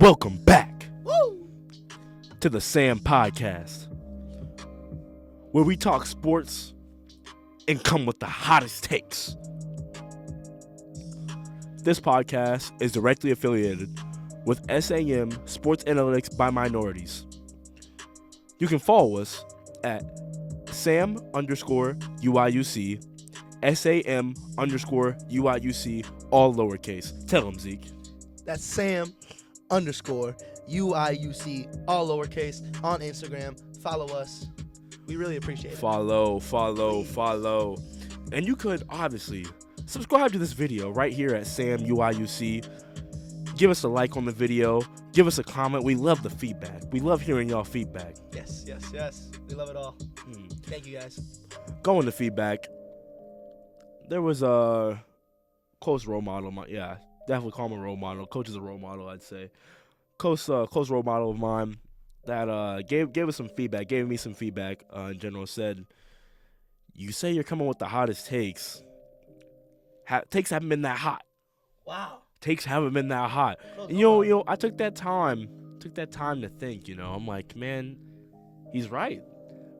Welcome back to the Sam Podcast, where we talk sports and come with the hottest takes. This podcast is directly affiliated with SAM Sports Analytics by Minorities. You can follow us at Sam_UIUC, SAM_UIUC, all lowercase. Tell them, Zeke. That's Sam_UIUC, all lowercase, on Instagram. Follow us. We really appreciate it. Follow. And you could obviously subscribe to this video right here at SamUIUC. Give us a like on the video. Give us a comment. We love the feedback. We love hearing y'all feedback. Yes. We love it all. Thank you, guys. Going to feedback. There was a close role model. Definitely call him a role model. Coach is a role model, I'd say. Close role model of mine that gave us some feedback, gave me some feedback in general. Said, you say you're coming with the hottest takes. Takes haven't been that hot. Wow. Takes haven't been that hot. And, I took that time to think, I'm like, man, he's right.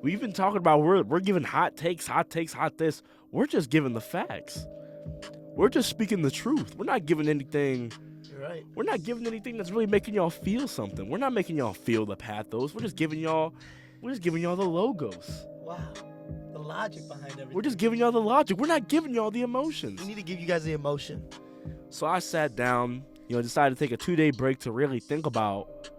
We've been talking about we're giving hot takes, hot this. We're just giving the facts. We're just speaking the truth. We're not giving anything. You're right. We're not giving anything that's really making y'all feel something. We're not making y'all feel the pathos. We're just giving y'all the logos. Wow. The logic behind everything. We're just giving y'all the logic. We're not giving y'all the emotions. We need to give you guys the emotion. So I sat down, decided to take a 2-day break to really think about.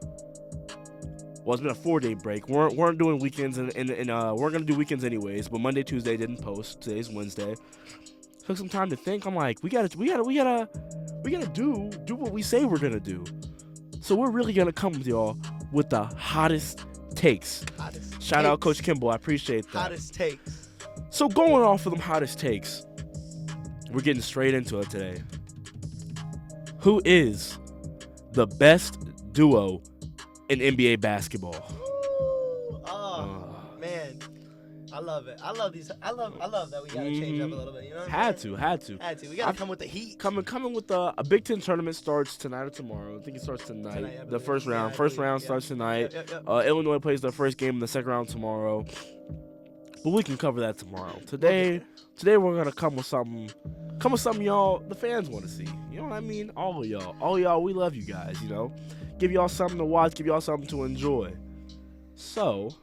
Well, it's been a 4-day break. We weren't doing weekends, and we're gonna do weekends anyways. But Monday, Tuesday didn't post. Today's Wednesday. Took some time to think. I'm like, we gotta do what we say we're gonna do. So we're really gonna come with y'all with the hottest takes. Shout out Coach Kimball. I appreciate that. Hottest takes. So going off of them hottest takes, we're getting straight into it today. Who is the best duo in NBA basketball? Man, I love it. I love these. I love that we gotta change up a little bit. You know what Had I'm to. We gotta come with the heat. Coming with a Big Ten tournament starts tonight or tomorrow. I think it starts tonight. The first round. First round starts tonight. Yep. Illinois plays their first game in the second round tomorrow. But we can cover that tomorrow. Today we're gonna come with something y'all, the fans, want to see. You know what I mean? All of y'all, we love you guys. Give y'all something to watch. Give y'all something to enjoy. So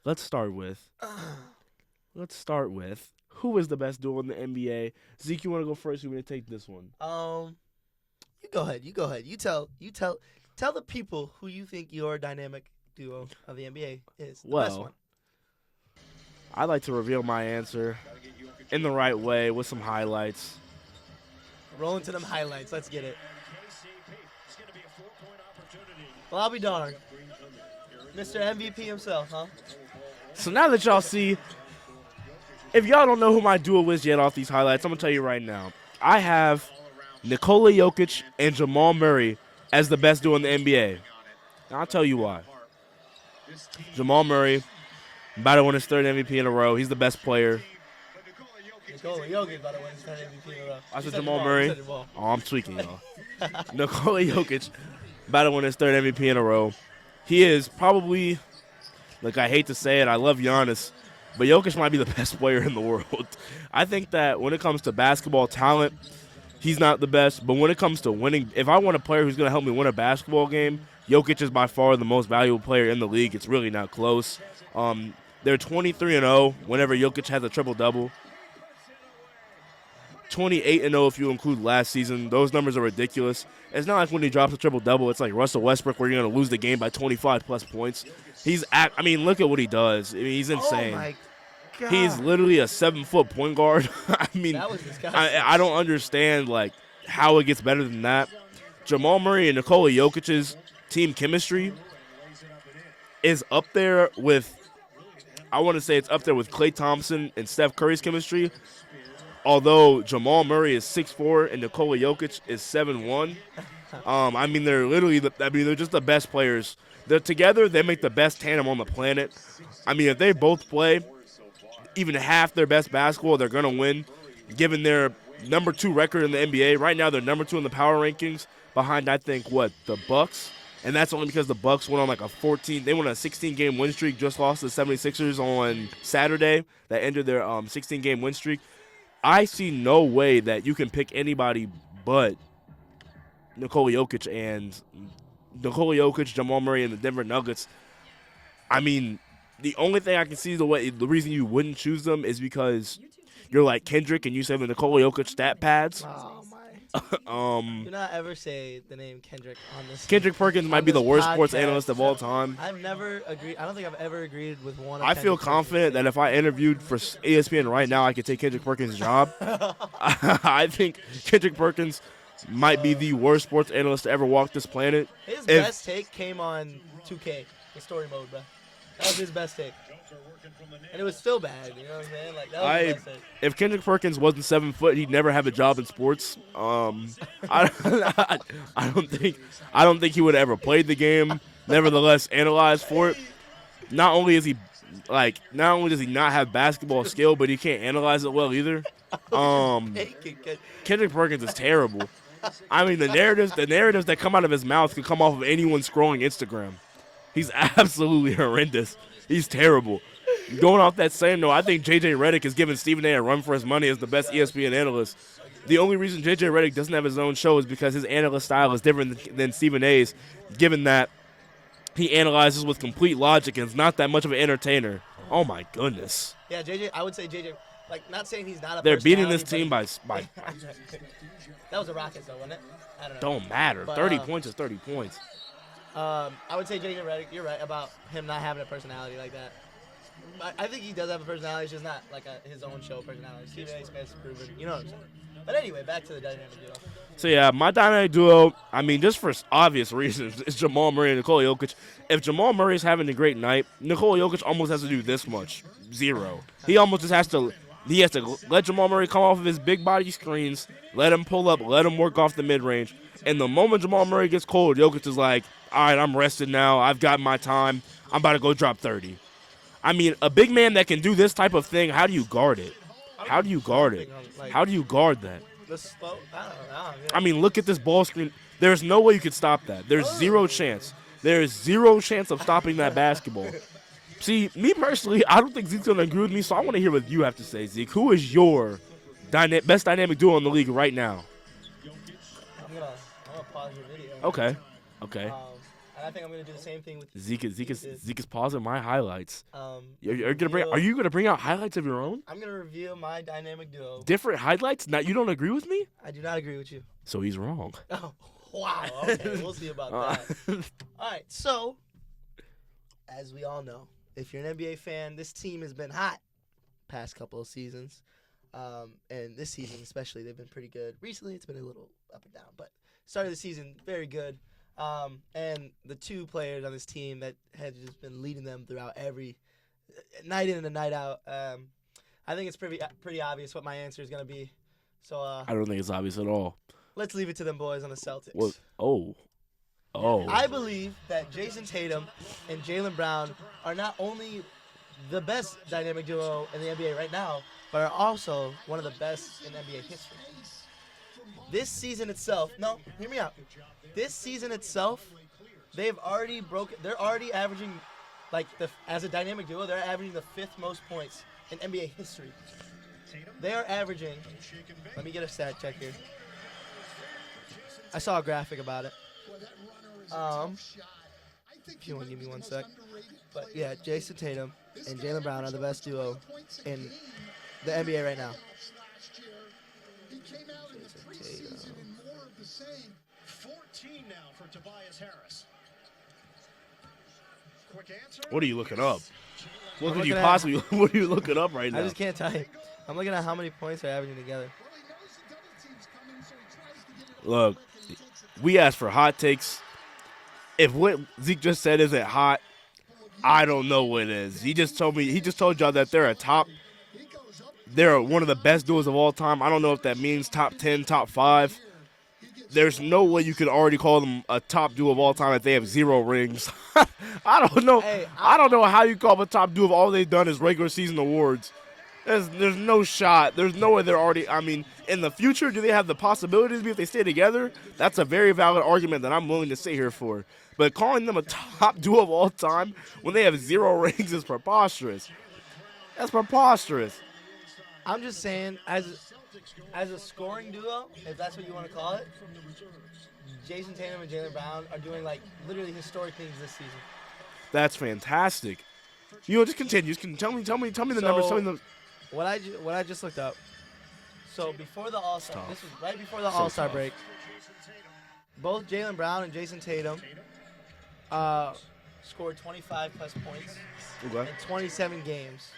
let's start with who is the best duo in the NBA. Zeke, you want to go first? You want to take this one? You go ahead. You tell the people who you think your dynamic duo of the NBA is the best one. I'd like to reveal my answer in the right way with some highlights. Roll into them highlights. Let's get it. Well, I'll be darned. Mr. MVP himself, huh? So now that y'all see, if y'all don't know who my duo is yet off these highlights, I'm going to tell you right now. I have Nikola Jokic and Jamal Murray as the best duo in the NBA. And I'll tell you why. Jamal Murray, about to win his third MVP in a row. He's the best player. Nikola Jokic about to win his third MVP in a row. I said Jamal Murray. Oh, I'm tweaking, y'all. Nikola Jokic, about to win his third MVP in a row. He is probably, I hate to say it, I love Giannis, but Jokic might be the best player in the world. I think that when it comes to basketball talent, he's not the best. But when it comes to winning, if I want a player who's going to help me win a basketball game, Jokic is by far the most valuable player in the league. It's really not close. They're 23-0 whenever Jokic has a triple-double. 28-0 if you include last season. Those numbers are ridiculous. It's not like when he drops a triple-double, it's like Russell Westbrook where you're going to lose the game by 25-plus points. Look at what he does. He's insane. Oh, my God. He's literally a 7-foot point guard. That was disgusting. I don't understand, how it gets better than that. Jamal Murray and Nikola Jokic's team chemistry is up there with, I want to say it's up there with Klay Thompson and Steph Curry's chemistry. Although Jamal Murray is 6'4" and Nikola Jokic is 7'1", they're just the best players. They're together, they make the best tandem on the planet. If they both play even half their best basketball, they're going to win, given their number 2 record in the NBA. Right now, they're number 2 in the power rankings, behind, I think, the Bucks. And that's only because the Bucks went on like a 16-game win streak, just lost to the 76ers on Saturday that ended their 16-game win streak. I see no way that you can pick anybody but Nikola Jokic, Jamal Murray, and the Denver Nuggets. I mean, the only thing I can see the reason you wouldn't choose them is because you're like Kendrick and you say the Nikola Jokic stat pads. Oh my! Do not ever say the name Kendrick on this. Kendrick Perkins might be the worst podcast. sports analyst of all time. I've never agreed. I don't think I've ever agreed with one. I feel confident that if I interviewed for ESPN right now, I could take Kendrick Perkins' job. I think Kendrick Perkins might be the worst sports analyst to ever walk this planet. His best take came on 2K, the story mode, bro. That was his best take. And it was still bad, you know what I'm saying? Like, that was his best take. If Kendrick Perkins wasn't 7 foot, he'd never have a job in sports. I don't think he would have ever played the game. Nevertheless, analyzed for it. Not only does he not have basketball skill, but he can't analyze it well either. Kendrick Perkins is terrible. I mean, the narratives that come out of his mouth could come off of anyone scrolling Instagram. He's absolutely horrendous. He's terrible. Going off that same note, I think J.J. Redick is giving Stephen A. a run for his money as the best ESPN analyst. The only reason J.J. Redick doesn't have his own show is because his analyst style is different than Stephen A.'s, given that he analyzes with complete logic and is not that much of an entertainer. Oh, my goodness. Yeah, J.J., I would say J.J., like, not saying he's not a They're beating this team by that was the Rockets, though, wasn't it? I don't know. Don't matter. But, 30 points is 30 points. I would say J.J. Redick, you're right about him not having a personality like that. I think he does have a personality. It's just not like his own show personality. Stephen A. Smith's proven. You know what I'm saying? But anyway, back to the dynamic duo. So, yeah, my dynamic duo, I mean, just for obvious reasons, is Jamal Murray and Nikola Jokic. If Jamal Murray is having a great night, Nikola Jokic almost has to do this much. 0. He almost just has to let Jamal Murray come off of his big body screens, let him pull up, let him work off the mid-range. And the moment Jamal Murray gets cold, Jokic is like, all right, I'm rested now. I've got my time. I'm about to go drop 30. I mean, a big man that can do this type of thing, how do you guard it? How do you guard it? How do you guard that? I mean, look at this ball screen. There's no way you could stop that. There's zero chance. There's zero chance of stopping that basketball. See, me personally, I don't think Zeke's going to agree with me, so I want to hear what you have to say, Zeke. Who is your best dynamic duo in the league right now? I'm gonna pause your video. Okay. And I think I'm gonna do the same thing with Zeke is pausing my highlights. Are you gonna bring out highlights of your own? I'm gonna reveal my dynamic duo. Different highlights? Now you don't agree with me? I do not agree with you. So he's wrong. Oh, wow. Okay, we'll see about that. All right. So, as we all know, if you're an NBA fan, this team has been hot past couple of seasons. And this season especially, they've been pretty good. Recently, it's been a little up and down, but start of the season, very good. And the two players on this team that have just been leading them throughout every night in and night out, I think it's pretty obvious what my answer is going to be. So I don't think it's obvious at all. Let's leave it to them boys on the Celtics. What? Oh. I believe that Jason Tatum and Jaylen Brown are not only the best dynamic duo in the NBA right now, but are also one of the best in NBA history. This season itself, no, hear me out. This season itself, they're already averaging, as a dynamic duo, they're averaging the 5th most points in NBA history. They are averaging, let me get a stat check here. I saw a graphic about it. If you want to give me 1 sec. But yeah, Jason Tatum and Jaylen Brown are the best duo in the NBA right now. Jason Tatum. What are you looking up? What are you looking up right now? I just can't type. I'm looking at how many points they're averaging together. Look, we asked for hot takes. If what Zeke just said isn't hot, I don't know what is. He just told y'all that they're one of the best duos of all time. I don't know if that means top 10, top 5. There's no way you could already call them a top duo of all time if they have 0 rings. I don't know. I don't know how you call them a top duo if all they've done is regular season awards. There's no shot. There's no way they're already. I mean, in the future, do they have the possibility to be if they stay together? That's a very valid argument that I'm willing to sit here for. But calling them a top duo of all time when they have 0 rings is preposterous. That's preposterous. I'm just saying, as a scoring duo, if that's what you want to call it, Jason Tatum and Jaylen Brown are doing like literally historic things this season. That's fantastic. Just continue. Tell me the numbers. Tell me the. What I just looked up. So before the All-Star, this was right before the All-Star break. Both Jaylen Brown and Jason Tatum scored 25 plus points in 27 games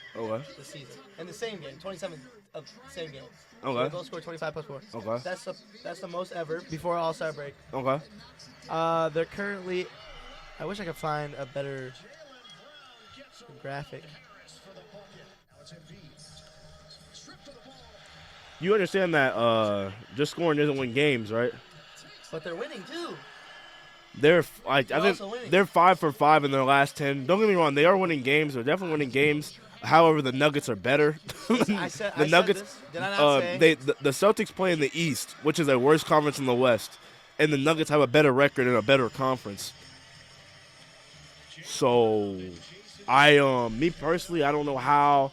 this season. In the same game, 27 of the same game. Okay. They both scored 25 plus points. Okay. That's the most ever before All-Star break. Okay. They're currently. I wish I could find a better graphic. You understand that just scoring doesn't win games, right? But they're winning too. I think they're 5 for 5 in their last 10. Don't get me wrong, they are winning games. They're definitely winning games. However, the Nuggets are better. The Nuggets. Did I not say? The Celtics play in the East, which is a worse conference in the West, and the Nuggets have a better record and a better conference. So, me personally, I don't know how.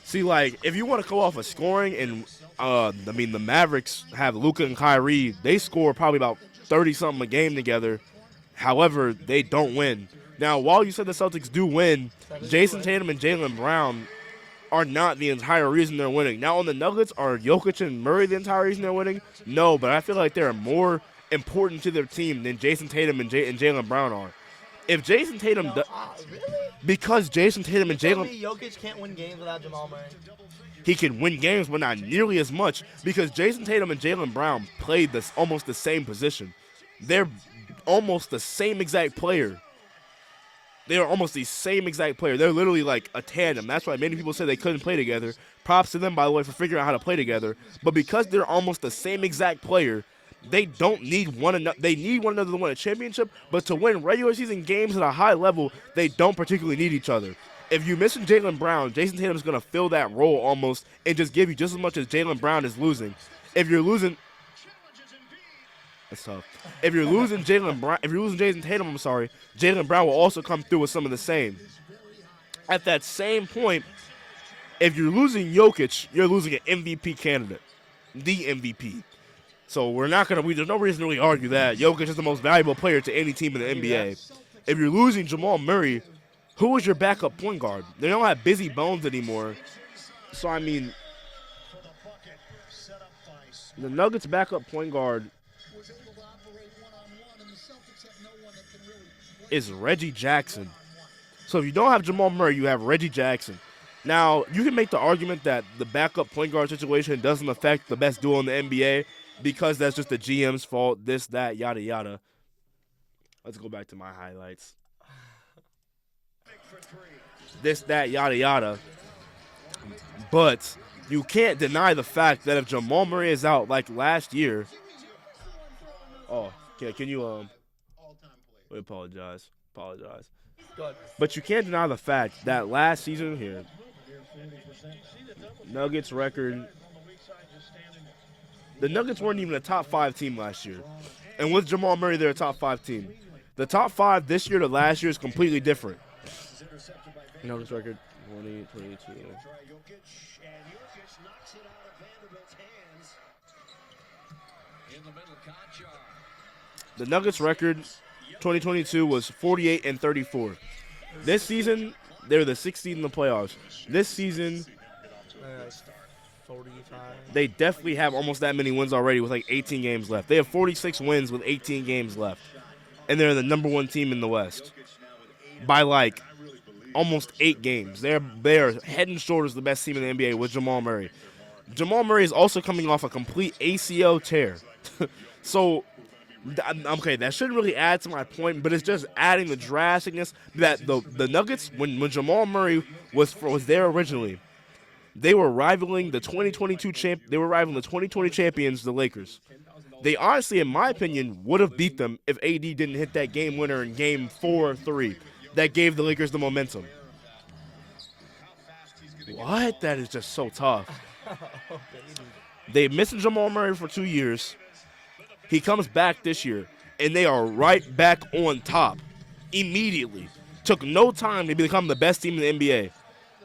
See, like, if you want to go off of scoring, and the Mavericks have Luka and Kyrie, they score probably about 30-something a game together. However, they don't win. Now, while you said the Celtics do win, Jason Tatum and Jaylen Brown are not the entire reason they're winning. Now, on the Nuggets, are Jokic and Murray the entire reason they're winning? No, but I feel like they're more important to their team than Jason Tatum and Jaylen Brown are. If Jason Tatum, really? Because Jason Tatum and Jaylen, Jokic can't win games without Jamal Murray. He can win games, but not nearly as much because Jason Tatum and Jaylen Brown played almost the same position. They're almost the same exact player. They are almost the same exact player. They're literally like a tandem. That's why many people say they couldn't play together. Props to them, by the way, for figuring out how to play together. But because they're almost the same exact player, they don't need one another. They need one another to win a championship, but to win regular season games at a high level, they don't particularly need each other. If you're missing Jaylen Brown, Jason Tatum is going to fill that role almost and just give you just as much as Jaylen Brown is losing. If you're losing, that's tough. If you're losing Jason Tatum, Jaylen Brown will also come through with some of the same. At that same point, if you're losing Jokic, you're losing an MVP candidate, the MVP. So there's no reason to really argue that. Jokic is the most valuable player to any team in the NBA. If you're losing Jamal Murray, who is your backup point guard? They don't have Busy Bones anymore. So, I mean, the Nuggets' backup point guard is Reggie Jackson. So if you don't have Jamal Murray, you have Reggie Jackson. Now, you can make the argument that the backup point guard situation doesn't affect the best duo in the NBA because that's just the GM's fault, this, that, yada, yada. Let's go back to my highlights. This, that, yada, yada. But you can't deny the fact that if Jamal Murray is out like last year. Oh, can you we apologize. Go ahead. But you can't deny the fact that last season here, Nuggets record. The Nuggets weren't even a top 5 team last year. And with Jamal Murray, they're a top 5 team. The top 5 this year to last year is completely different. Nuggets record 20-22. The Nuggets record 2022 was 48-34. This season, they're the 16th in the playoffs. This season, 45. They definitely have almost that many wins already with like 18 games left. They have 46 wins with 18 games left. And they're the number 1 team in the West by like almost 8 games. They are head and shoulders the best team in the NBA with Jamal Murray. Jamal Murray is also coming off a complete ACL tear. So, okay, that shouldn't really add to my point, but it's just adding the drasticness that the Nuggets, when Jamal Murray was there originally, they were rivaling the 2020 champions, the Lakers. They honestly, in my opinion, would have beat them if AD didn't hit that game winner in game 4 or 3 that gave the Lakers the momentum. What? That is just so tough. Oh, baby. They missed Jamal Murray for 2 years. He comes back this year, and they are right back on top immediately. Took no time to become the best team in the NBA.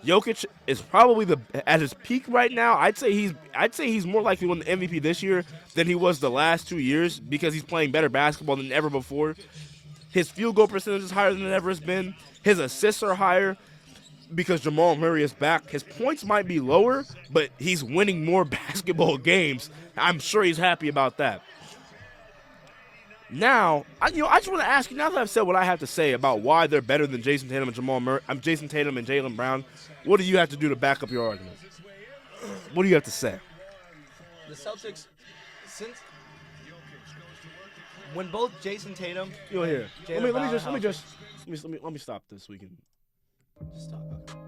Jokic is probably at his peak right now. I'd say he's more likely to win the MVP this year than he was the last 2 years because he's playing better basketball than ever before. His field goal percentage is higher than it ever has been. His assists are higher because Jamal Murray is back. His points might be lower, but he's winning more basketball games. I'm sure he's happy about that. Now, I just want to ask you, now that I've said what I have to say about why they're better than Jason Tatum and Jamal Murray, Jason Tatum and Jaylen Brown, what do you have to do to back up your argument? What do you have to say? The Celtics, when both Jason Tatum, you're here. Let me stop this so we can. Just stop. Okay.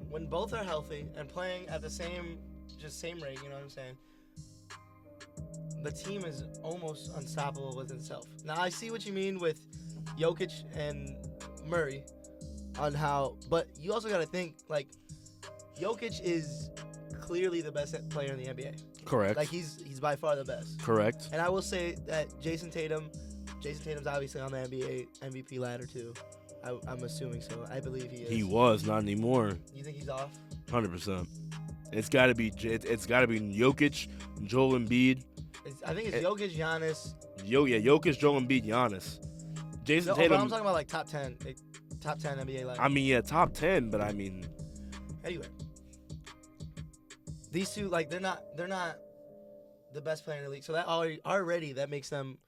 When both are healthy and playing at the same rate, you know what I'm saying? The team is almost unstoppable with itself. Now, I see what you mean with Jokic and Murray on how, but you also got to think, like, Jokic is clearly the best player in the NBA. Correct. Like, he's by far the best. Correct. And I will say that Jason Tatum's obviously on the NBA MVP ladder, too. I'm assuming so. I believe he is. He was, not anymore. You think he's off? 100%. It's got to be Jokic, Joel Embiid. I think it's Jokic, Giannis. Jokic, Joel Embiid, Giannis. Jason Tatum. But I'm talking about like top 10 NBA ladder. I mean, yeah, top 10, but I mean. Anyway, these two, like, they're not the best player in the league. So that already that makes them.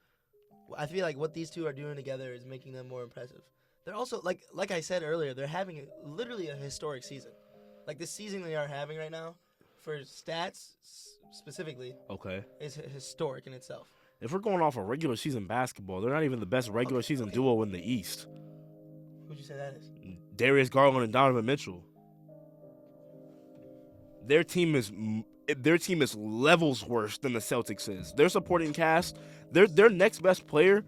I feel like what these two are doing together is making them more impressive. They're also like I said earlier, they're having literally a historic season. Like the season they are having right now, for stats specifically, is historic in itself. If we're going off of regular season basketball, they're not even the best regular season duo in the East. Who'd you say that is? Darius Garland and Donovan Mitchell. Their team is levels worse than the Celtics is. Their supporting cast, their next best player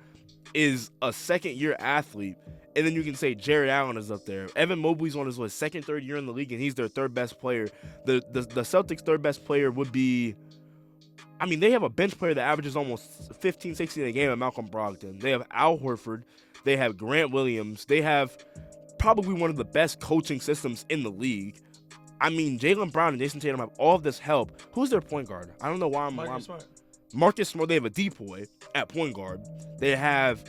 is a second-year athlete. And then you can say Jared Allen is up there. Evan Mobley's on his second, third year in the league, and he's their third best player. The Celtics' third best player would be, I mean, they have a bench player that averages almost 15, 16 a game at Malcolm Brogdon. They have Al Horford. They have Grant Williams. They have probably one of the best coaching systems in the league. I mean, Jaylen Brown and Jason Tatum have all of this help. Who's their point guard? I don't know why I'm. Marcus Smart. They have a depoy at point guard. They have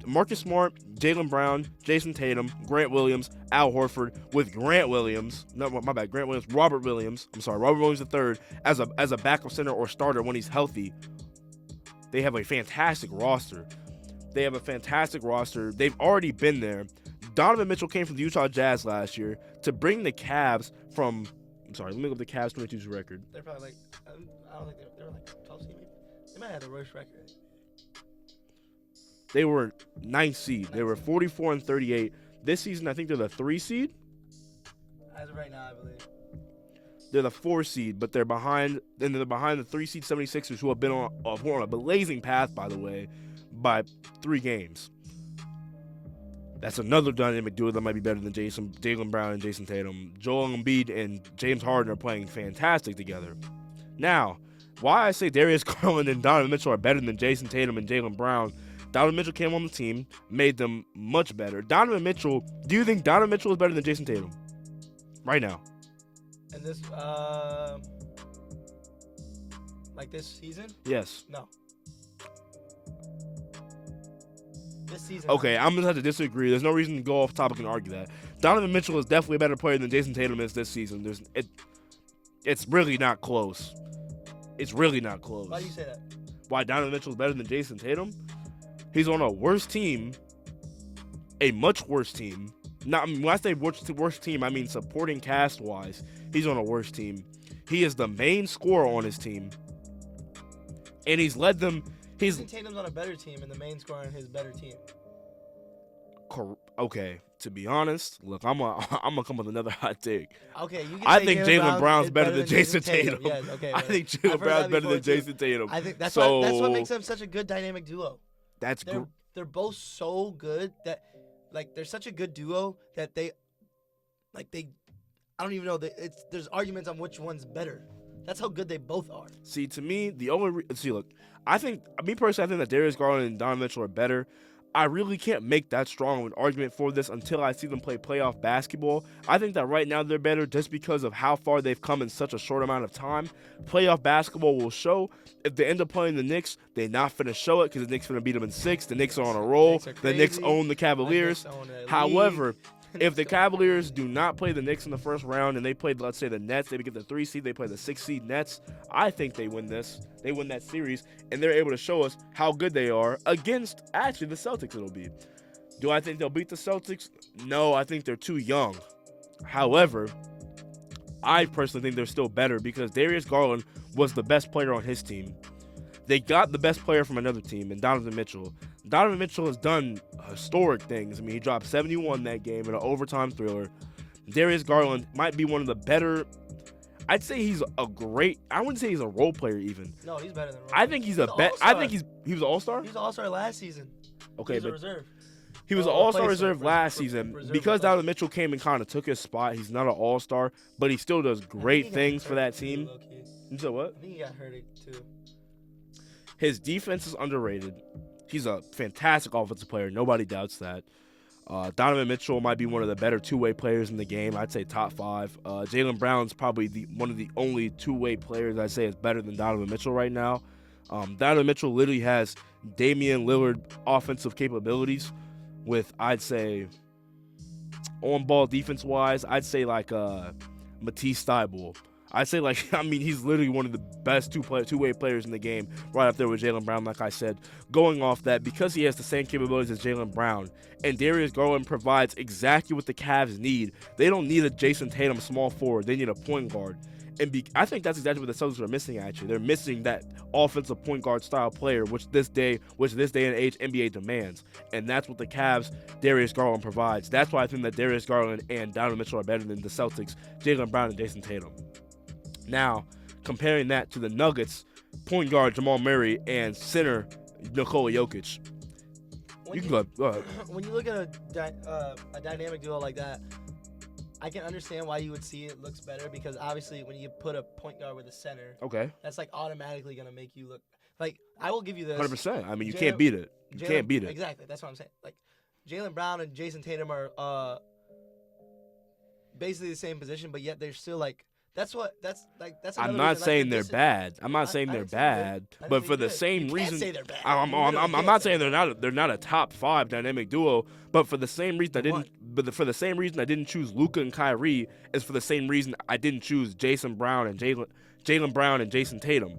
Marcus Smart, Jaylen Brown, Jason Tatum, Grant Williams, Al Horford, with Grant Williams. No, my bad. Grant Williams, Robert Williams III as a backup center or starter when he's healthy. They have a fantastic roster. They've already been there. Donovan Mitchell came from the Utah Jazz last year to bring the Cavs from. I'm sorry, let me look up the Cavs 22 record. They're probably like, I don't think they were like 12 seed maybe. They might have the worst record. They were 9th seed. They were 44-38. This season, I think they're the 3 seed. As of right now, I believe. They're the 4 seed, but they're behind. And they're behind the 3 seed 76ers, who have been on a blazing path, by the way, by 3 games. That's another dynamic duo that might be better than Jaylen Brown and Jason Tatum. Joel Embiid and James Harden are playing fantastic together. Now, why I say Darius Garland and Donovan Mitchell are better than Jason Tatum and Jaylen Brown. Donovan Mitchell came on the team, made them much better. Do you think Donovan Mitchell is better than Jason Tatum? Right now. And this, like this season? Yes. No. This season. Okay, I'm going to have to disagree. There's no reason to go off topic and argue that. Donovan Mitchell is definitely a better player than Jason Tatum is this season. It's really not close. It's really not close. Why do you say that? Why Donovan Mitchell is better than Jason Tatum? He's on a worse team, a much worse team. When I say worst team, I mean supporting cast-wise. He's on a worse team. He is the main scorer on his team, and he's led them. Jason Tatum's on a better team, and the main scorer on his better team. Okay, to be honest, look, I'm gonna come with another hot take. Okay, you can I think Jaylen Brown's better than Jason Tatum. Yes, okay. I think Jaylen Brown's better than Jason Tatum. I think that's what makes them such a good dynamic duo. That's good. They're both so good that, they're such a good duo that they I don't even know. There's arguments on which one's better. That's how good they both are. See, to me, look, me personally, I think that Darius Garland and Donovan Mitchell are better. I really can't make that strong of an argument for this until I see them play playoff basketball. I think that right now they're better just because of how far they've come in such a short amount of time. Playoff basketball will show. If they end up playing the Knicks, they're not finna show it because the Knicks finna beat them in 6. The Knicks are on a roll. The Knicks own the Cavaliers. However, if the Cavaliers do not play the Knicks in the first round and they play, let's say, the Nets, they get the 3 seed, they play the 6 seed Nets, I think they win this. They win that series, and they're able to show us how good they are against, actually, the Celtics it'll be. Do I think they'll beat the Celtics? No, I think they're too young. However, I personally think they're still better because Darius Garland was the best player on his team. They got the best player from another team, and Donovan Mitchell. Donovan Mitchell has done historic things. I mean, he dropped 71 that game in an overtime thriller. Darius Garland might be one of the better. I'd say he's a great. I wouldn't say he's a role player even. No, he's better than. Role I think he's a bet. I think he was an all-star. He was an all-star last season. Okay, he was but a reserve. He was an all-star reserve last season. Because Donovan Mitchell came and kind of took his spot, he's not an all-star, but he still does great things for that team. You said what? I think he got hurt too. His defense is underrated. He's a fantastic offensive player. Nobody doubts that. Donovan Mitchell might be one of the better two-way players in the game. I'd say top 5. Jaylen Brown's probably one of the only two-way players I'd say is better than Donovan Mitchell right now. Donovan Mitchell literally has Damian Lillard offensive capabilities with, I'd say, on-ball defense-wise, I'd say like Matisse Thybulle. I'd say, he's literally one of the best two-way players in the game, right up there with Jaylen Brown, like I said. Going off that, because he has the same capabilities as Jaylen Brown, and Darius Garland provides exactly what the Cavs need. They don't need a Jason Tatum small forward. They need a point guard. And I think that's exactly what the Celtics are missing, actually. They're missing that offensive point guard style player, which this day and age NBA demands. And that's what the Cavs, Darius Garland provides. That's why I think that Darius Garland and Donovan Mitchell are better than the Celtics, Jaylen Brown and Jason Tatum. Now, comparing that to the Nuggets, point guard Jamal Murray and center Nikola Jokic. You can go ahead. When you look at a dynamic duo like that, I can understand why you would see it looks better because obviously when you put a point guard with a center, okay, that's automatically gonna make you look like. I will give you this 100%. I mean, you can't beat it. You can't beat it. Exactly. That's what I'm saying. Like Jaylen Brown and Jason Tatum are basically the same position, but yet they're still like. That's. I'm not saying they're bad. I'm not saying they're bad, but for the same reason, I'm not saying they're not a top 5 dynamic duo. But for the same reason I didn't choose Luka and Kyrie is for the same reason I didn't choose Jaylen Brown and Jason Tatum.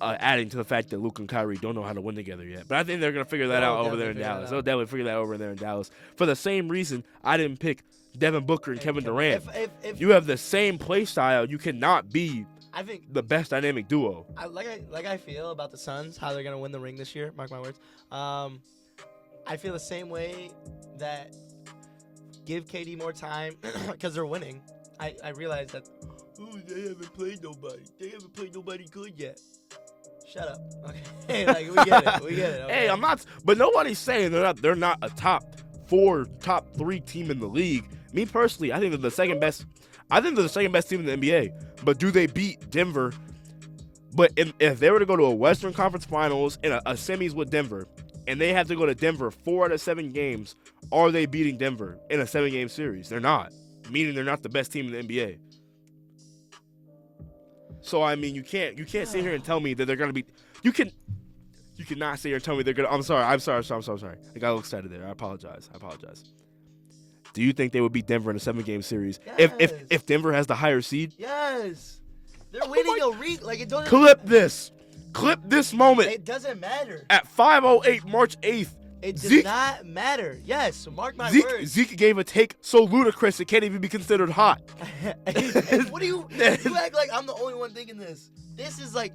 Adding to the fact that Luka and Kyrie don't know how to win together yet, but I think they're gonna figure that out over there in Dallas. They'll definitely figure that over there in Dallas. For the same reason, I didn't pick Devin Booker and Kevin Durant. If you have the same play style, you cannot be the best dynamic duo. I feel about the Suns, how they're gonna win the ring this year. Mark my words. I feel the same way that give KD more time because they're winning. I realize that they haven't played nobody. They haven't played nobody good yet. Shut up. Okay, we get it. Okay? Hey, I'm not. But nobody's saying they're not a top 4, top 3 team in the league. Me personally, I think they're the second best. I think they're the second best team in the NBA. But do they beat Denver? But if they were to go to a Western Conference Finals and a semis with Denver, and they have to go to Denver 4 out of 7 games, are they beating Denver in a 7-game series? They're not. Meaning they're not the best team in the NBA. So I mean, you can't sit here and tell me that they're gonna be. You cannot sit here and tell me they're gonna. I'm sorry. I got a little excited there. I apologize. Do you think they would beat Denver in a 7-game series if Denver has the higher seed? Yes. They're winning it doesn't. Clip this moment. It doesn't matter. At 5:08 March 8th. It does not matter. Yes, so mark my words. Zeke gave a take so ludicrous it can't even be considered hot. What do you act like I'm the only one thinking this? This is ever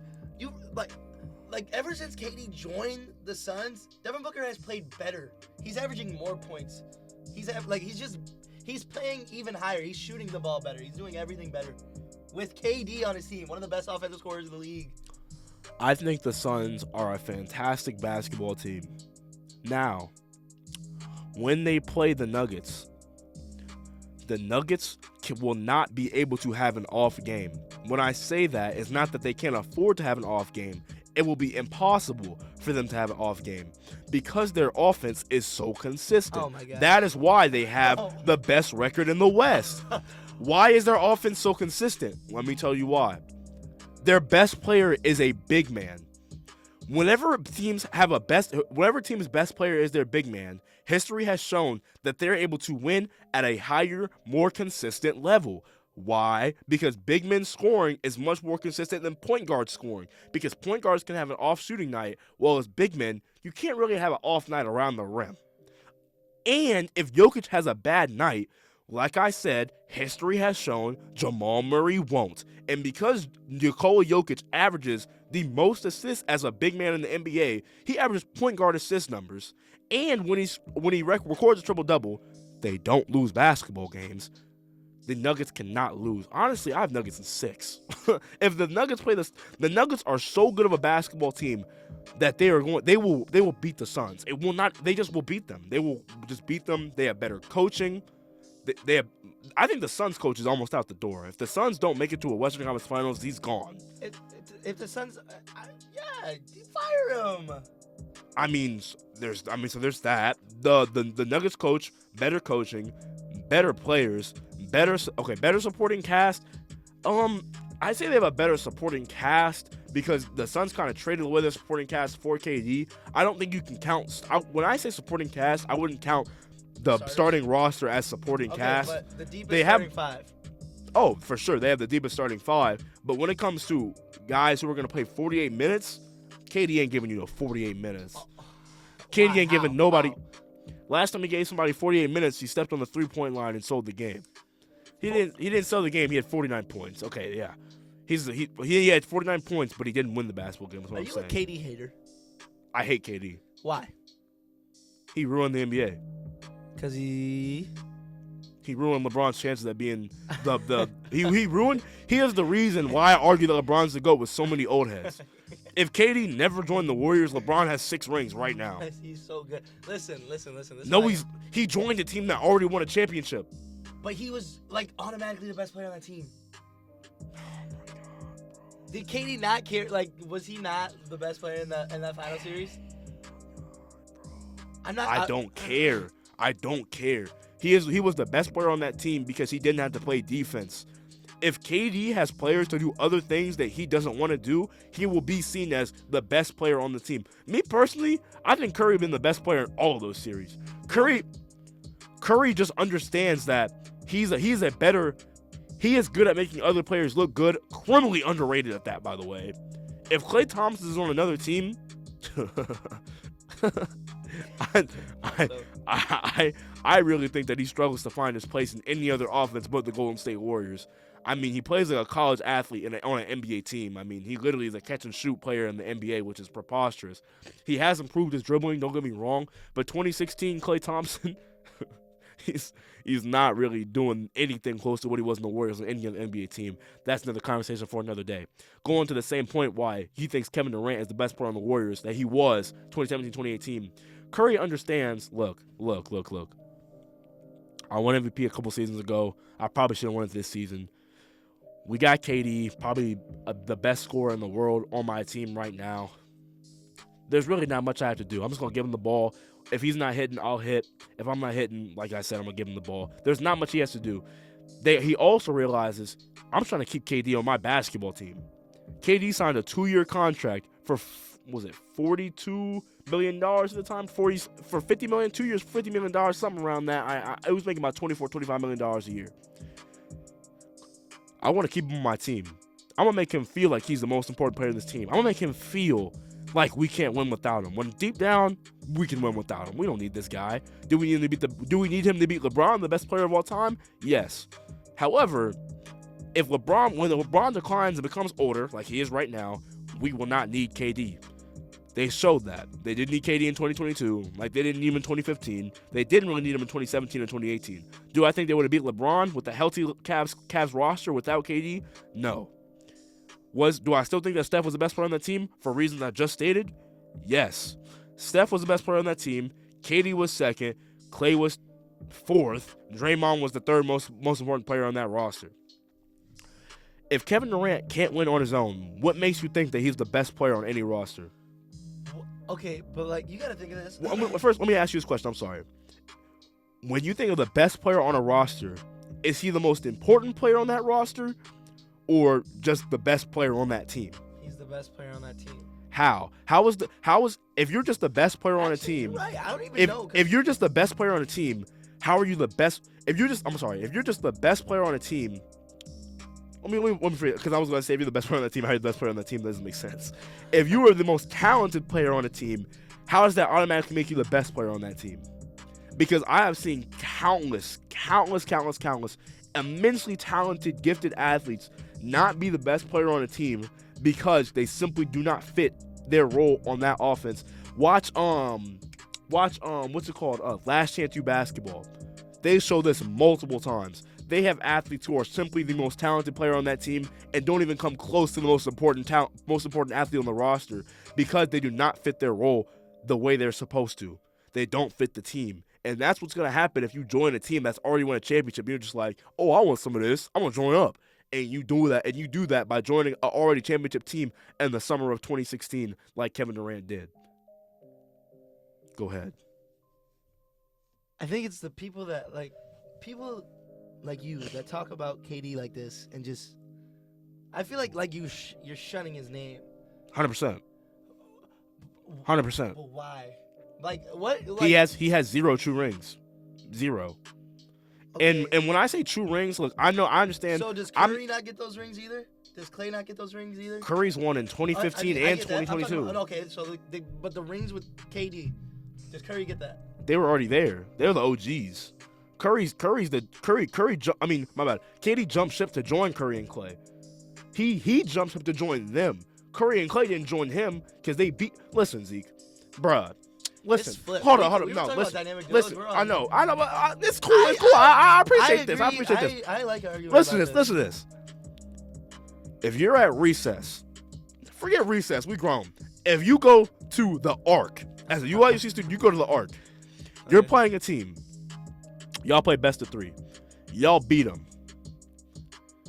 since KD joined the Suns, Devin Booker has played better. He's averaging more points. He's playing even higher. He's shooting the ball better. He's doing everything better. With KD on his team, one of the best offensive scorers in the league. I think the Suns are a fantastic basketball team. Now, when they play the Nuggets will not be able to have an off game. When I say that, it's not that they can't afford to have an off game. It will be impossible for them to have an off game because their offense is so consistent. Oh my God. That is why they have the best record in the West. Why is their offense so consistent? Let me tell you why. Their best player is a big man. Whenever team's best player is their big man, history has shown that they're able to win at a higher, more consistent level. Why? Because big men scoring is much more consistent than point guard scoring. Because point guards can have an off shooting night, while as big men, you can't really have an off night around the rim. And if Jokic has a bad night, like I said, history has shown Jamal Murray won't. And because Nikola Jokic averages the most assists as a big man in the NBA, he averages point guard assist numbers. And when he records a triple-double, they don't lose basketball games. The Nuggets cannot lose. Honestly, I have Nuggets in 6. If the Nuggets play this, the Nuggets are so good of a basketball team that they will beat the Suns. They just will beat them. They will just beat them. They have better coaching. I think the Suns coach is almost out the door. If the Suns don't make it to a Western Conference Finals, he's gone. If the Suns, fire him. There's that. The Nuggets coach, better coaching, better players, better supporting cast. I say they have a better supporting cast because the Suns kind of traded away their supporting cast for KD. I don't think you can count. When I say supporting cast, I wouldn't count the starting roster as supporting cast. But the deepest starting 5. Oh, for sure. They have the deepest starting 5. But when it comes to guys who are going to play 48 minutes, KD ain't giving you 48 minutes. KD ain't giving nobody. Last time he gave somebody 48 minutes, he stepped on the 3-point line and sold the game. He didn't sell the game. He had 49 points. Okay, yeah. He had 49 points, but he didn't win the basketball game. That's what I'm saying. Are you a KD hater? I hate KD. Why? He ruined the NBA. Because he ruined LeBron's chances at being he is the reason why I argue that LeBron's the GOAT with so many old heads. If KD never joined the Warriors, LeBron has 6 rings right now. He's so good. Listen. No, he joined a team that already won a championship. But he was automatically the best player on that team. Oh my God, bro. Did KD not care? Was he not the best player in that final series? I don't care. I don't care. He was the best player on that team because he didn't have to play defense. If KD has players to do other things that he doesn't want to do, he will be seen as the best player on the team. Me personally, I think Curry has been the best player in all of those series. Curry just understands that he is good at making other players look good. Criminally underrated at that, by the way. If Klay Thompson is on another team, I really think that he struggles to find his place in any other offense but the Golden State Warriors. He plays like a college athlete on an NBA team. He literally is a catch-and-shoot player in the NBA, which is preposterous. He has improved his dribbling, don't get me wrong, but 2016 Klay Thompson, he's not really doing anything close to what he was in the Warriors on any other NBA team. That's another conversation for another day. Going to the same point why he thinks Kevin Durant is the best player on the Warriors that he was 2017-2018. Curry understands, look. I won MVP a couple seasons ago. I probably should have won it this season. We got KD, probably the best scorer in the world on my team right now. There's really not much I have to do. I'm just going to give him the ball. If he's not hitting, I'll hit. If I'm not hitting, like I said, I'm going to give him the ball. There's not much he has to do. He also realizes, I'm trying to keep KD on my basketball team. KD signed a 2-year contract for, $42 million at the time? For $50 million, 2 years, $50 million, something around that. I was making about $25 million a year. I want to keep him on my team. I'm going to make him feel like he's the most important player in this team. I'm going to make him feel like we can't win without him. When deep down, we can win without him. We don't need this guy. Do we need him to beat LeBron, the best player of all time? Yes. However, when LeBron declines and becomes older, like he is right now, we will not need KD. They showed that. They didn't need KD in 2022, like they didn't need him in 2015. They didn't really need him in 2017 and 2018. Do I think they would have beat LeBron with the healthy Cavs roster without KD? No. Do I still think that Steph was the best player on that team for reasons I just stated? Yes. Steph was the best player on that team. KD was second. Clay was 4th. Draymond was the 3rd most important player on that roster. If Kevin Durant can't win on his own, what makes you think that he's the best player on any roster? Okay, but like you got to think of this. Well, first, let me ask you this question. I'm sorry. When you think of the best player on a roster, is he the most important player on that roster, or just the best player on that team? He's the best player on that team. How is if you're just the best player on a team? You're right. I don't even know. If you're just the best player on a team, how are you the best? If you're just the best player on a team. Let me because I was going to say if you're the best player on the team, how you're the best player on the team doesn't make sense. If you are the most talented player on a team, how does that automatically make you the best player on that team? Because I have seen countless, immensely talented, gifted athletes not be the best player on a team because they simply do not fit their role on that offense. Watch what's it called? Last Chance U Basketball. They show this multiple times. They have athletes who are simply the most talented player on that team and don't even come close to the most important athlete on the roster because they do not fit their role the way they're supposed to. They don't fit the team. And that's what's going to happen if you join a team that's already won a championship. You're just like, oh, I want some of this. I'm going to join up. And you do that by joining an already championship team in the summer of 2016 like Kevin Durant did. Go ahead. I think it's the people that people like you that talk about KD like this and just I feel like you're shunning his name. 100%. But why? Like what? Like, he has 0 true rings. 0. Okay. And when I say true rings, look, I understand. So does Curry not get those rings either? Does Clay not get those rings either? Curry's won in 2015 and 2022. Okay, so but the rings with KD, does Curry get that? They were already there. They're the OGs. Curry. I mean, my bad. KD jumped ship to join Curry and Clay. He jumped ship to join them. Curry and Clay didn't join him because they beat. Listen, Zeke, bruh. Listen, hold on. No, listen. I know, but it's cool. It's cool. I appreciate this. I like arguing. Listen to this. If you're at recess, forget recess. We grown. If you go to the Arc as a UIUC student, you go to the Arc. You're playing a team. Y'all play best of 3. Y'all beat them.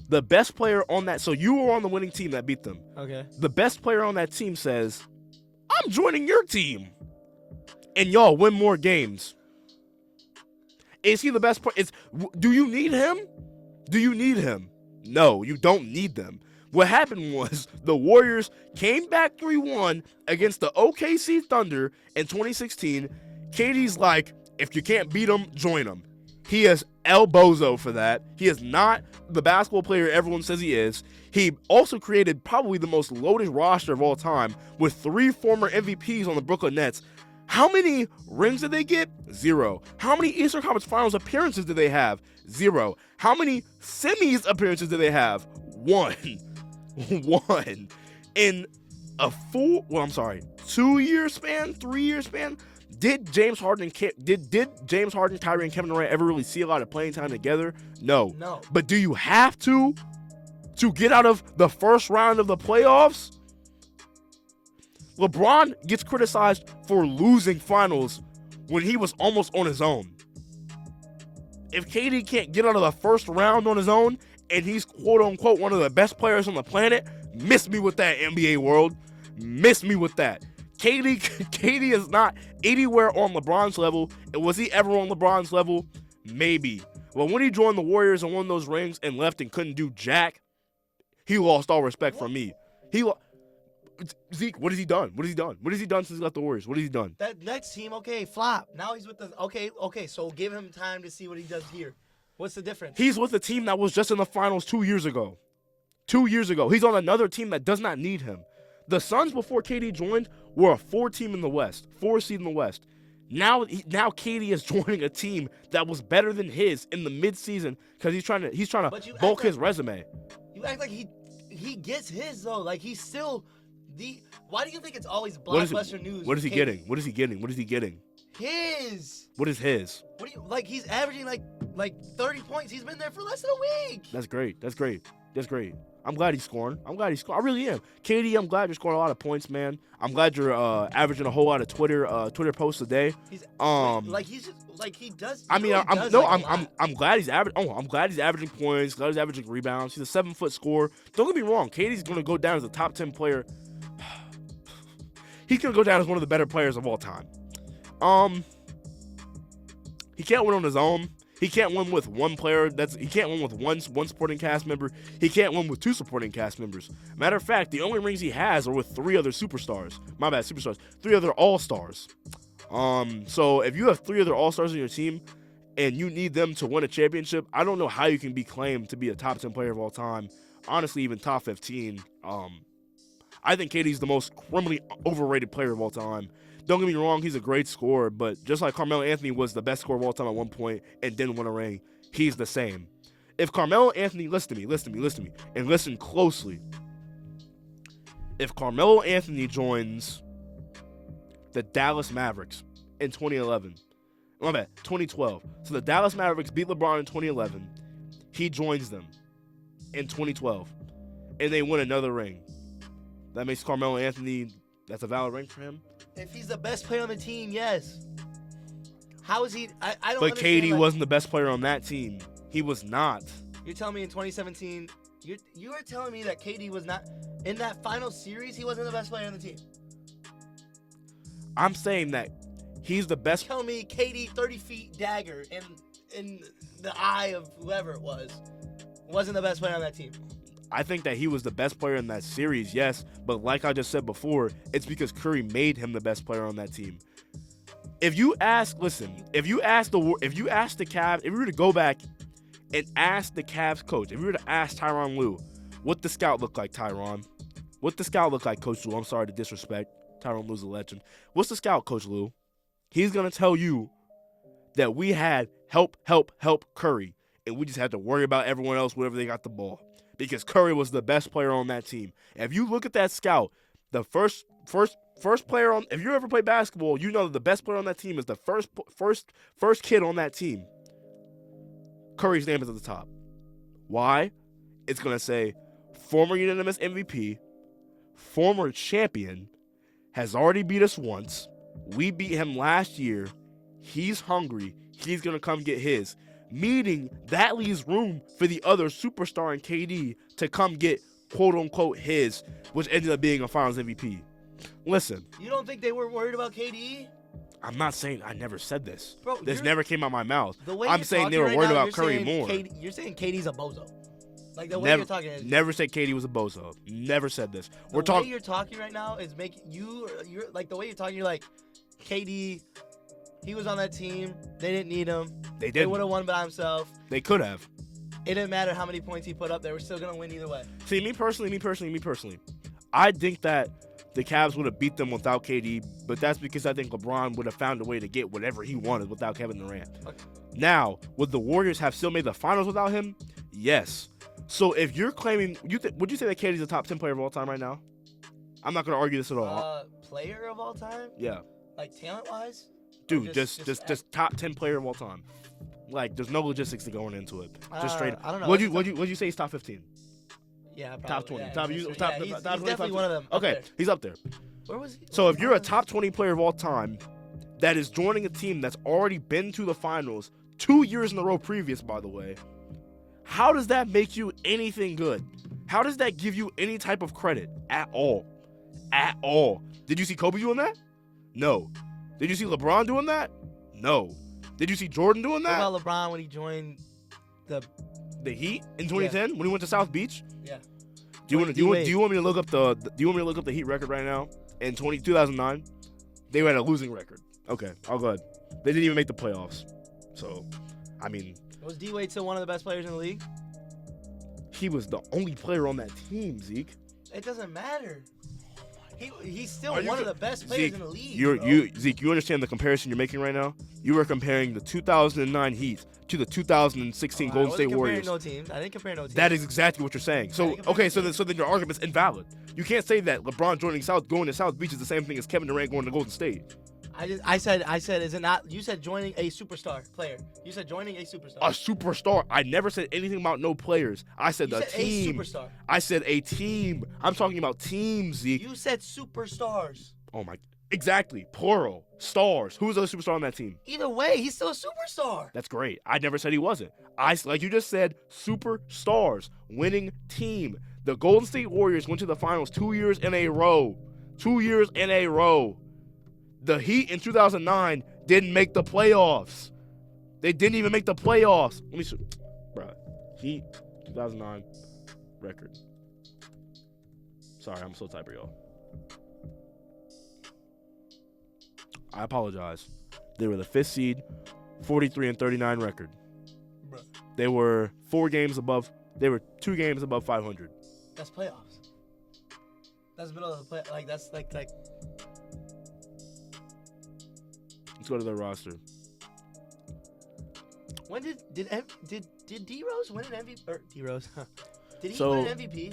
The best player on that, so you were on the winning team that beat them. Okay. The best player on that team says, I'm joining your team. And y'all win more games. Is he the best player? Do you need him? Do you need him? No, you don't need them. What happened was the Warriors came back 3-1 against the OKC Thunder in 2016. KD's like, if you can't beat them, join them. He is El Bozo for that. He is not the basketball player everyone says he is. He also created probably the most loaded roster of all time with 3 former MVPs on the Brooklyn Nets. How many rings did they get? 0. How many Eastern Conference Finals appearances did they have? 0. How many semis appearances did they have? 1. 1. In a 2-year span, 3-year span, did James Harden, Kyrie, and Kevin Durant ever really see a lot of playing time together? No. But do you have to get out of the first round of the playoffs? LeBron gets criticized for losing finals when he was almost on his own. If KD can't get out of the first round on his own and he's quote-unquote one of the best players on the planet, miss me with that, NBA world. Miss me with that. KD is not anywhere on LeBron's level. And was he ever on LeBron's level? Maybe. Well, when he joined the Warriors and won those rings and left and couldn't do jack, he lost all respect from me. Zeke, what has he done? What has he done since he left the Warriors? What has he done? That next team, okay, flop. Now he's with the okay. So give him time to see what he does here. What's the difference? He's with a team that was just in the finals 2 years ago. 2 years ago. He's on another team that does not need him. The Suns before KD joined were a 4 seed in the West. Now KD is joining a team that was better than his in the midseason because he's trying to bulk his resume. You act like he gets his though. Like he's still the. Why do you think it's always blockbuster news? What is he getting? What is he getting? His. What is his? What do you like? He's averaging like 30 points. He's been there for less than a week. That's great. I'm glad he's scoring. I really am. KD, I'm glad you're scoring a lot of points, man. I'm glad you're averaging a whole lot of Twitter posts a day. He does. I mean, I'm glad he's averaging. I'm glad he's averaging points. Glad he's averaging rebounds. He's a 7-foot scorer. Don't get me wrong. KD's going to go down as a top 10 player. He's going to go down as one of the better players of all time. He can't win on his own. He can't win with one player. He can't win with one supporting cast member. He can't win with 2 supporting cast members. Matter of fact, the only rings he has are with 3 other superstars. My bad, superstars. 3 other all-stars. So if you have 3 other all-stars on your team and you need them to win a championship, I don't know how you can be claimed to be a top 10 player of all time. Honestly, even top 15. I think KD's the most criminally overrated player of all time. Don't get me wrong, he's a great scorer, but just like Carmelo Anthony was the best scorer of all time at one point and didn't win a ring, he's the same. If Carmelo Anthony, listen to me, and listen closely. If Carmelo Anthony joins the Dallas Mavericks in 2012. So the Dallas Mavericks beat LeBron in 2011. He joins them in 2012, and they win another ring. That makes Carmelo Anthony, that's a valid ring for him. If he's the best player on the team, yes. How is he? I don't. But KD wasn't the best player on that team. He was not. You're telling me in 2017, you are telling me that KD was not in that final series. He wasn't the best player on the team. I'm saying that he's the best. Tell me KD 30 feet dagger in the eye of whoever it was wasn't the best player on that team. I think that he was the best player in that series, yes, but like I just said before, it's because Curry made him the best player on that team. If you ask the Cavs, if you were to go back and ask the Cavs coach, if you were to ask Tyronn Lue, what the scout look like, Tyronn? What the scout look like, Coach Lue? I'm sorry to disrespect. Tyronn Lue's a legend. What's the scout, Coach Lue? He's gonna tell you that we had help Curry, and we just had to worry about everyone else whenever they got the ball. Because Curry was the best player on that team. If you look at that scout, the first player on, if you ever play basketball, you know that the best player on that team is the first kid on that team. Curry's name is at the top. Why? It's gonna say former unanimous MVP, former champion, has already beat us once. We beat him last year. He's hungry. He's gonna come get his. Meaning that leaves room for the other superstar in KD to come get quote-unquote his, which ended up being a Finals MVP. Listen. You don't think they were worried about KD? I'm not saying, I never said this. Bro, this never came out of my mouth. I'm saying they were worried about Curry more. You're saying KD's a bozo. Like the way you're talking. Never said KD was a bozo. Never said this. The way you're talking right now is making you're like the way you're talking. You're like KD. He was on that team. They didn't need him. They would have won by himself. They could have. It didn't matter how many points he put up. They were still gonna win either way. See, me personally, I think that the Cavs would have beat them without KD, but that's because I think LeBron would have found a way to get whatever he wanted without Kevin Durant. Okay. Now, would the Warriors have still made the finals without him? Yes. So if you're claiming, would you say that KD's a top 10 player of all time right now? I'm not gonna argue this at all. Player of all time? Yeah. Like talent-wise? Dude, just top 10 player of all time. Like, there's no logistics to going into it. Just straight up. I don't know. What'd you say he's top 15? Yeah, probably. Top 20. Yeah, he's definitely one of them. Okay, he's up there. Where was he? So if you're a top 20 player of all time that is joining a team that's already been to the finals 2 years in a row previous, by the way, how does that make you anything good? How does that give you any type of credit at all? At all. Did you see Kobe doing that? No. Did you see LeBron doing that? No. Did you see Jordan doing that? What about LeBron when he joined the Heat in 2010 when he went to South Beach? Yeah. Do you want me to look up the Heat record right now? In 2009, they had a losing record. Okay, I'll go ahead. They didn't even make the playoffs. So, I mean, was D-Wade still one of the best players in the league? He was the only player on that team, Zeke. It doesn't matter. He's still one of the best players in the league. Zeke, you understand the comparison you're making right now? You are comparing the 2009 Heat to the 2016 Golden State Warriors. No teams. I didn't compare no teams. That is exactly what you're saying. So then your argument's invalid. You can't say that LeBron going to South Beach is the same thing as Kevin Durant going to Golden State. I said, is it not? You said joining a superstar player. You said joining a superstar. A superstar. I never said anything about no players. I said You the said team. a superstar. I said a team. I'm talking about teams, Zeke. You said superstars. Oh my. Exactly. Plural. Stars. Who's the other superstar on that team? Either way, he's still a superstar. That's great. I never said he wasn't. Like you just said, superstars, winning team. The Golden State Warriors went to the finals 2 years in a row. 2 years in a row. The Heat in 2009 didn't make the playoffs. They didn't even make the playoffs. Let me see. Bruh. Heat 2009 record. Sorry, I'm so typer, y'all. I apologize. They were the 5th seed, 43-39 record. Bruh. They were 2 games above 500. That's playoffs. That's middle of the play. Like that's like. Let's go to their roster. When did D Rose win an MVP? Or D Rose? Did he So- win an MVP?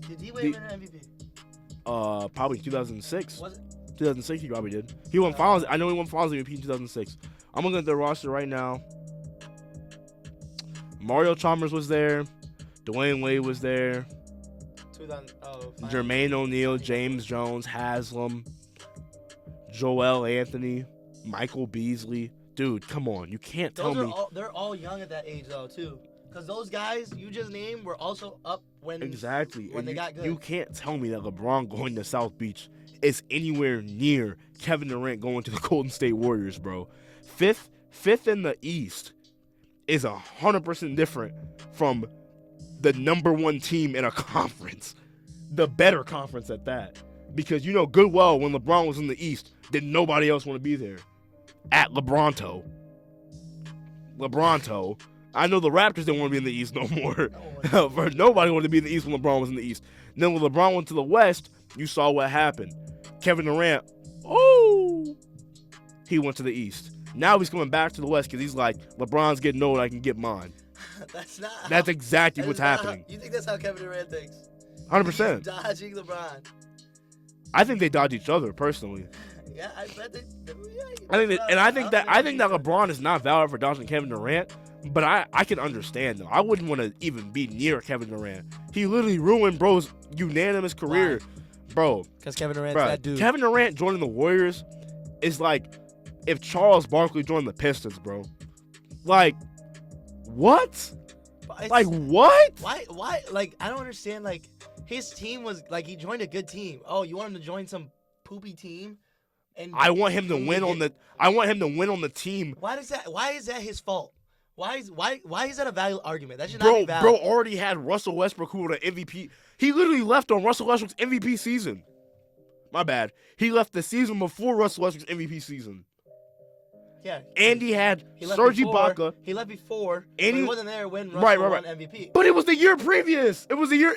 Did D Wade win an MVP? Probably 2006. Was it? 2006 he probably did. He won finals. I know he won finals MVP in 2006. I'm looking at their roster right now. Mario Chalmers was there. Dwayne Wade was there. 2000. Oh. Fine. Jermaine O'Neal, James Jones, Haslam, Joel Anthony, Michael Beasley. Dude, come on. You can't tell me. They're all young at that age though too. Because those guys you just named were also up when Exactly. when And they got good. You can't tell me that LeBron going to South Beach is anywhere near Kevin Durant going to the Golden State Warriors, bro. Fifth in the East is 100% different from the number 1 team in a conference. The better conference at that. Because you know good well when LeBron was in the East, did nobody else want to be there. At LeBronto. I know the Raptors didn't want to be in the East no more. Nobody wanted to be in the East when LeBron was in the East. Then when LeBron went to the West, you saw what happened. Kevin Durant, he went to the East. Now he's coming back to the West because he's like, LeBron's getting old, I can get mine. That's exactly what's happening. You think that's how Kevin Durant thinks? 100%. He's dodging LeBron. I think they dodge each other personally. Yeah, I bet they. I think that LeBron is not valid for dodging Kevin Durant. But I can understand though. I wouldn't want to even be near Kevin Durant. He literally ruined bro's unanimous career, bro. Because Kevin Durant's that dude. Kevin Durant joining the Warriors is like if Charles Barkley joined the Pistons, bro. Like, what? Like what? Why? Like I don't understand. Like his team was like he joined a good team. Oh, you want him to join some poopy team? And I want him to win on the. I want him to win on the team. Why is that his fault? Why is that a valid argument? That should not be valid. Bro already had Russell Westbrook who was an MVP. He literally left on Russell Westbrook's MVP season. My bad. He left the season before Russell Westbrook's MVP season. Yeah. And he had Serge Ibaka. He left before. And he wasn't there when Russell won MVP. But it was the year previous. It was a year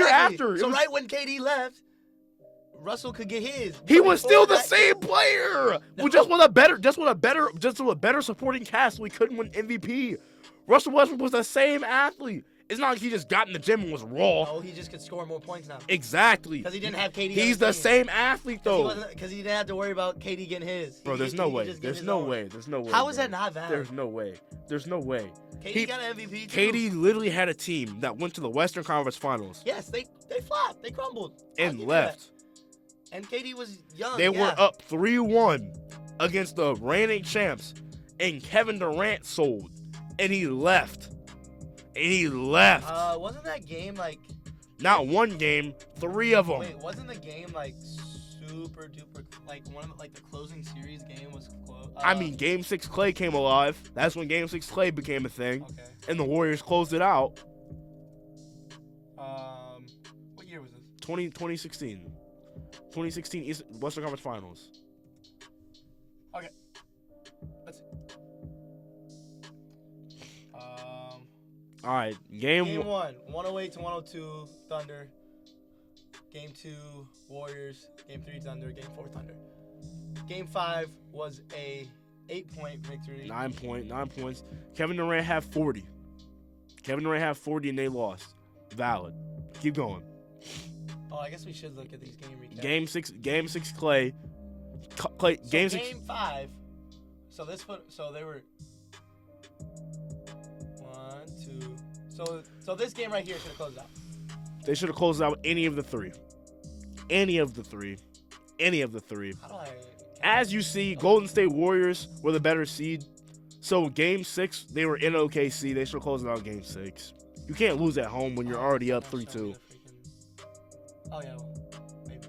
after. So right when KD left, Russell could get his. He was still the same player. No. Just with a better supporting cast, so he couldn't win MVP. Russell Westbrook was the same athlete. It's not like he just got in the gym and was raw. Oh, he just could score more points now. Exactly. Because he didn't have KD. He's the same athlete though. Because he didn't have to worry about KD getting his. Bro, there's no way. There's no way. How is that not valid? There's no way. KD got an MVP too. KD literally had a team that went to the Western Conference Finals. Yes, they flopped. They crumbled. And left. And KD was young. They were up 3-1 against the reigning champs, and Kevin Durant sold, and he left. Wasn't that game like? Not one game, 3 of them. Wait, wasn't the game like super duper like one of the closing series game was close? I mean, Game 6 Clay came alive. That's when Game 6 Clay became a thing, okay. And the Warriors closed it out. What year was this? 2016. 2016 Western Conference Finals. Okay. Let's see. All right, game 1, 108-102 Thunder. Game 2 Warriors. Game 3 Thunder. Game 4 Thunder. Game 5 was a 8-point victory. 9 points. Kevin Durant had 40. And they lost. Valid. Keep going. Oh, I guess we should look at these game recaps. Game 6 Clay. Game 6. Game 5. So they were 1, 2. So this game right here should have closed out. They should have closed out any of the three. Any of the three. How do I? As you see, Golden State Warriors were the better seed. So Game 6, they were in OKC. They should have closed out Game 6. You can't lose at home when you're already up 3-2. Oh yeah, well, maybe.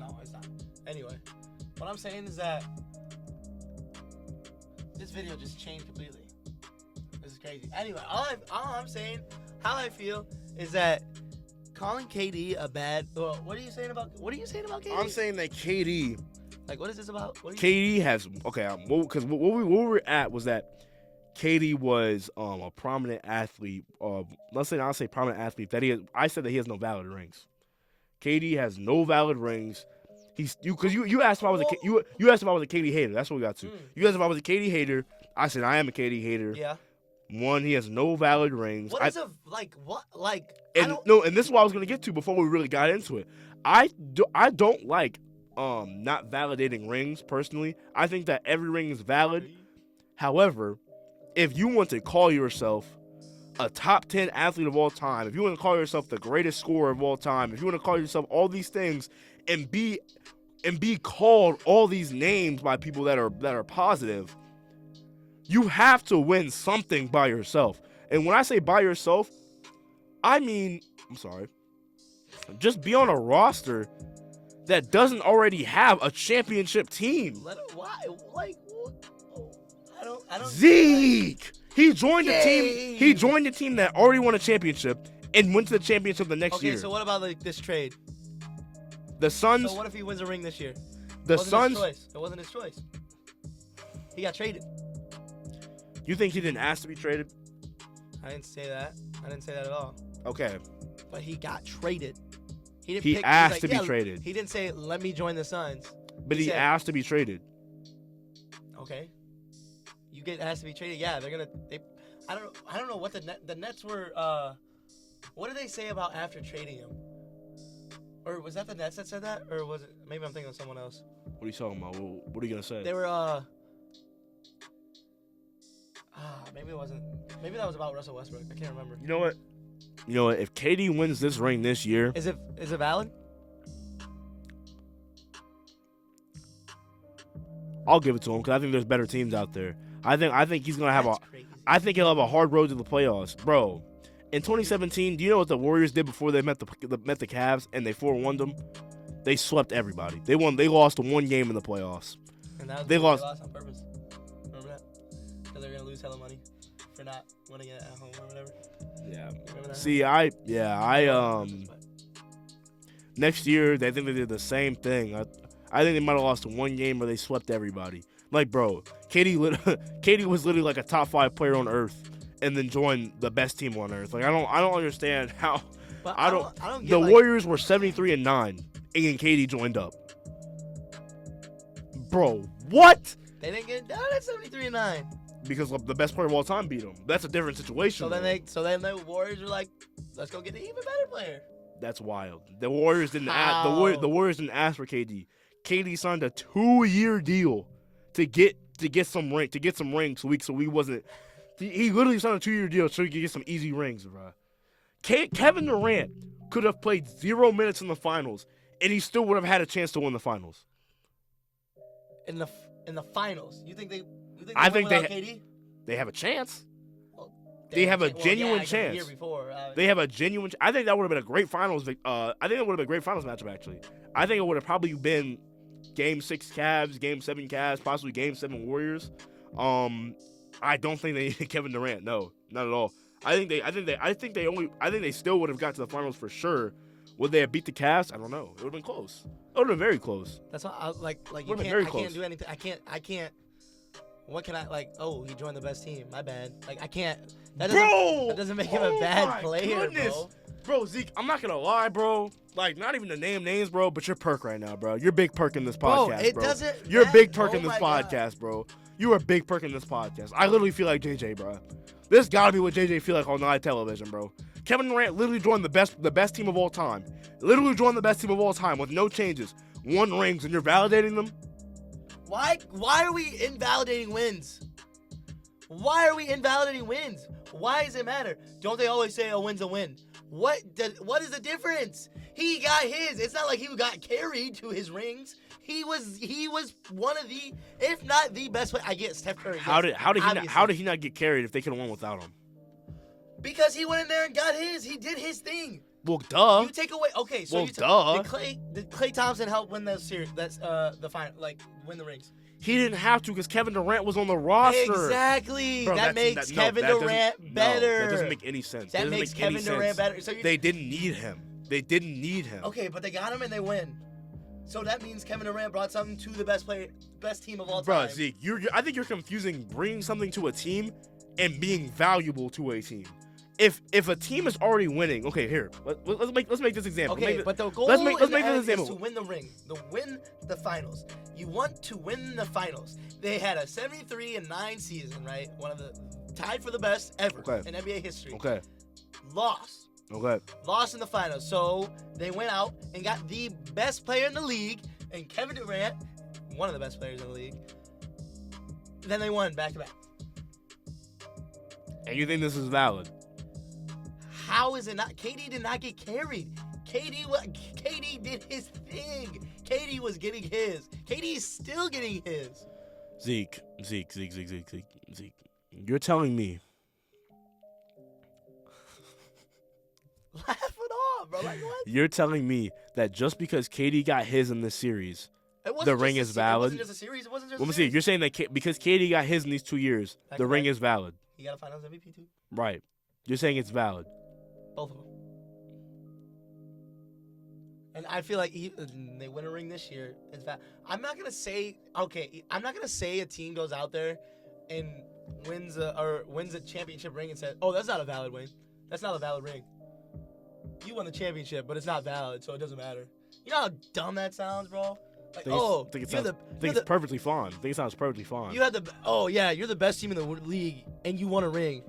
No, it's not. Anyway, what I'm saying is that this video just changed completely. This is crazy. Anyway, all I'm saying, how I feel is that calling KD a bad. Well, what are you saying about KD? I'm saying that KD. Like, what is this about? KD has because what we were at was that KD was a prominent athlete. I'll say prominent athlete. I said that he has no valid rings. KD has no valid rings. You asked if I was you asked if I was a KD hater. That's what we got to. You asked if I was a KD hater. I said I am a KD hater. Yeah. One, he has no valid rings. What And this is what I was gonna get to before we really got into it. I don't like not validating rings personally. I think that every ring is valid. However, if you want to call yourself a top 10 athlete of all time, if you want to call yourself the greatest scorer of all time, if you want to call yourself all these things and be called all these names by people that are positive, you have to win something by yourself. And when I say by yourself, I mean, just be on a roster that doesn't already have a championship team. Why? Like, I don't. Zeke. He joined the team. He joined the team that already won a championship and went to the championship the next year. Okay, so what about this trade? The Suns. So what if he wins a ring this year? The Suns. It wasn't his choice. He got traded. You think he didn't ask to be traded? I didn't say that. I didn't say that at all. Okay. But he got traded. He asked to be traded. He didn't say, "Let me join the Suns." But he asked to be traded. Okay. You get asked to be traded. Yeah, I don't know what the Nets were. What did they say about after trading him? Or was that the Nets that said that? Or was it? Maybe I'm thinking of someone else. What are you talking about? What are you gonna say? They were maybe it wasn't. Maybe that was about Russell Westbrook. I can't remember. You know what? If KD wins this ring this year, is it valid? I'll give it to him because I think there's better teams out there. I think he's gonna have I think he'll have a hard road to the playoffs, bro. In 2017, do you know what the Warriors did before they met the Cavs and they 4-1'd them? They swept everybody. They lost one game in the playoffs. And that was they lost on purpose. Remember that? Because they're gonna lose hella money for not winning it at home or whatever. Yeah. Remember that? See, next year they think they did the same thing. I think they might have lost one game where they swept everybody. Like, bro, KD was literally like a top 5 player on earth, and then joined the best team on earth. Like, I don't understand how. But I don't get, the Warriors were 73-9, and then KD joined up. Bro, what? They didn't get done at 73-9 because the best player of all time beat them. That's a different situation. So then the Warriors were like, let's go get an even better player. That's wild. The Warriors didn't ask. The Warriors didn't ask for KD. KD signed a 2-year deal to get some rings. So we wasn't. He literally signed a 2-year deal so he could get some easy rings, bro. Kevin Durant could have played 0 minutes in the finals, and he still would have had a chance to win the finals. In the finals, you think they? I think KD? They have a chance. Well, they have a genuine chance. The year before, they have a genuine. I think that would have been a great finals. I think it would have been a great finals matchup. Actually, I think it would have probably been Game 6 Cavs, Game 7 Cavs, possibly Game 7 Warriors. I don't think they needed Kevin Durant. No, not at all. I think they still would have got to the finals for sure. Would they have beat the Cavs? I don't know. It would have been close. It would have been very close. That's why I can't do anything. I can't. What can I like? Oh, he joined the best team. My bad. Like I can't. That doesn't make him a bad player, bro. Bro, Zeke, I'm not gonna lie, bro. Like, not even to name names, bro, but you're Perk right now, bro. You're Big Perk in this podcast, bro. You're Big Perk in this podcast, bro. You are Big Perk in this podcast. I literally feel like JJ, bro. This gotta be what JJ feel like on live television, bro. Kevin Durant literally joined the best team of all time. Literally joined the best team of all time with no changes. 1 rings, and you're validating them? Why are we invalidating wins? Why are we invalidating wins? Why does it matter? Don't they always say a win's a win? What is the difference? He got his. It's not like he got carried to his rings. He was one of the, if not the best player. I get Steph Curry. How did he not get carried if they could have won without him? Because he went in there and got his. He did his thing. Well, duh. You take away. Okay, so duh. Did Klay Thompson help win the series? That's the final, like win the rings. He didn't have to because Kevin Durant was on the roster. Exactly. Bro, that makes Kevin Durant better. That doesn't make any sense. That makes Kevin Durant better. So they didn't need him. Okay, but they got him and they win. So that means Kevin Durant brought something to the best team of all time. Bro, Zeke, I think you're confusing bringing something to a team and being valuable to a team. If a team is already winning, okay, here let's make this example. Okay, but the goal let's make this example. Is to win the ring, to win the finals. You want to win the finals. They had a 73-9 season, right? One of the tied for the best ever in NBA history. Okay. Lost. Okay. Lost in the finals. So they went out and got the best player in the league, and Kevin Durant, one of the best players in the league. Then they won back-to-back. And you think this is valid? How is it not? KD did not get carried. KD did his thing. KD was getting his. KD is still getting his. Zeke. You're telling me. Laugh it off, bro. Like what? You're telling me that just because KD got his in this series, the ring is valid? It wasn't just a series. It wasn't just Let me a series. see. You're saying that because KD got his in these 2 years, the ring is valid. He got a Finals MVP too. Right. You're saying it's valid. Both of them. And I feel like they win a ring this year. It's valid. I'm not gonna say a team goes out there and wins a championship ring and says, "Oh, that's not a valid win. That's not a valid ring. You won the championship, but it's not valid, so it doesn't matter." You know how dumb that sounds, bro? Like, I think it's perfectly fine. I think it sounds perfectly fine. You're the best team in the league, and you won a ring.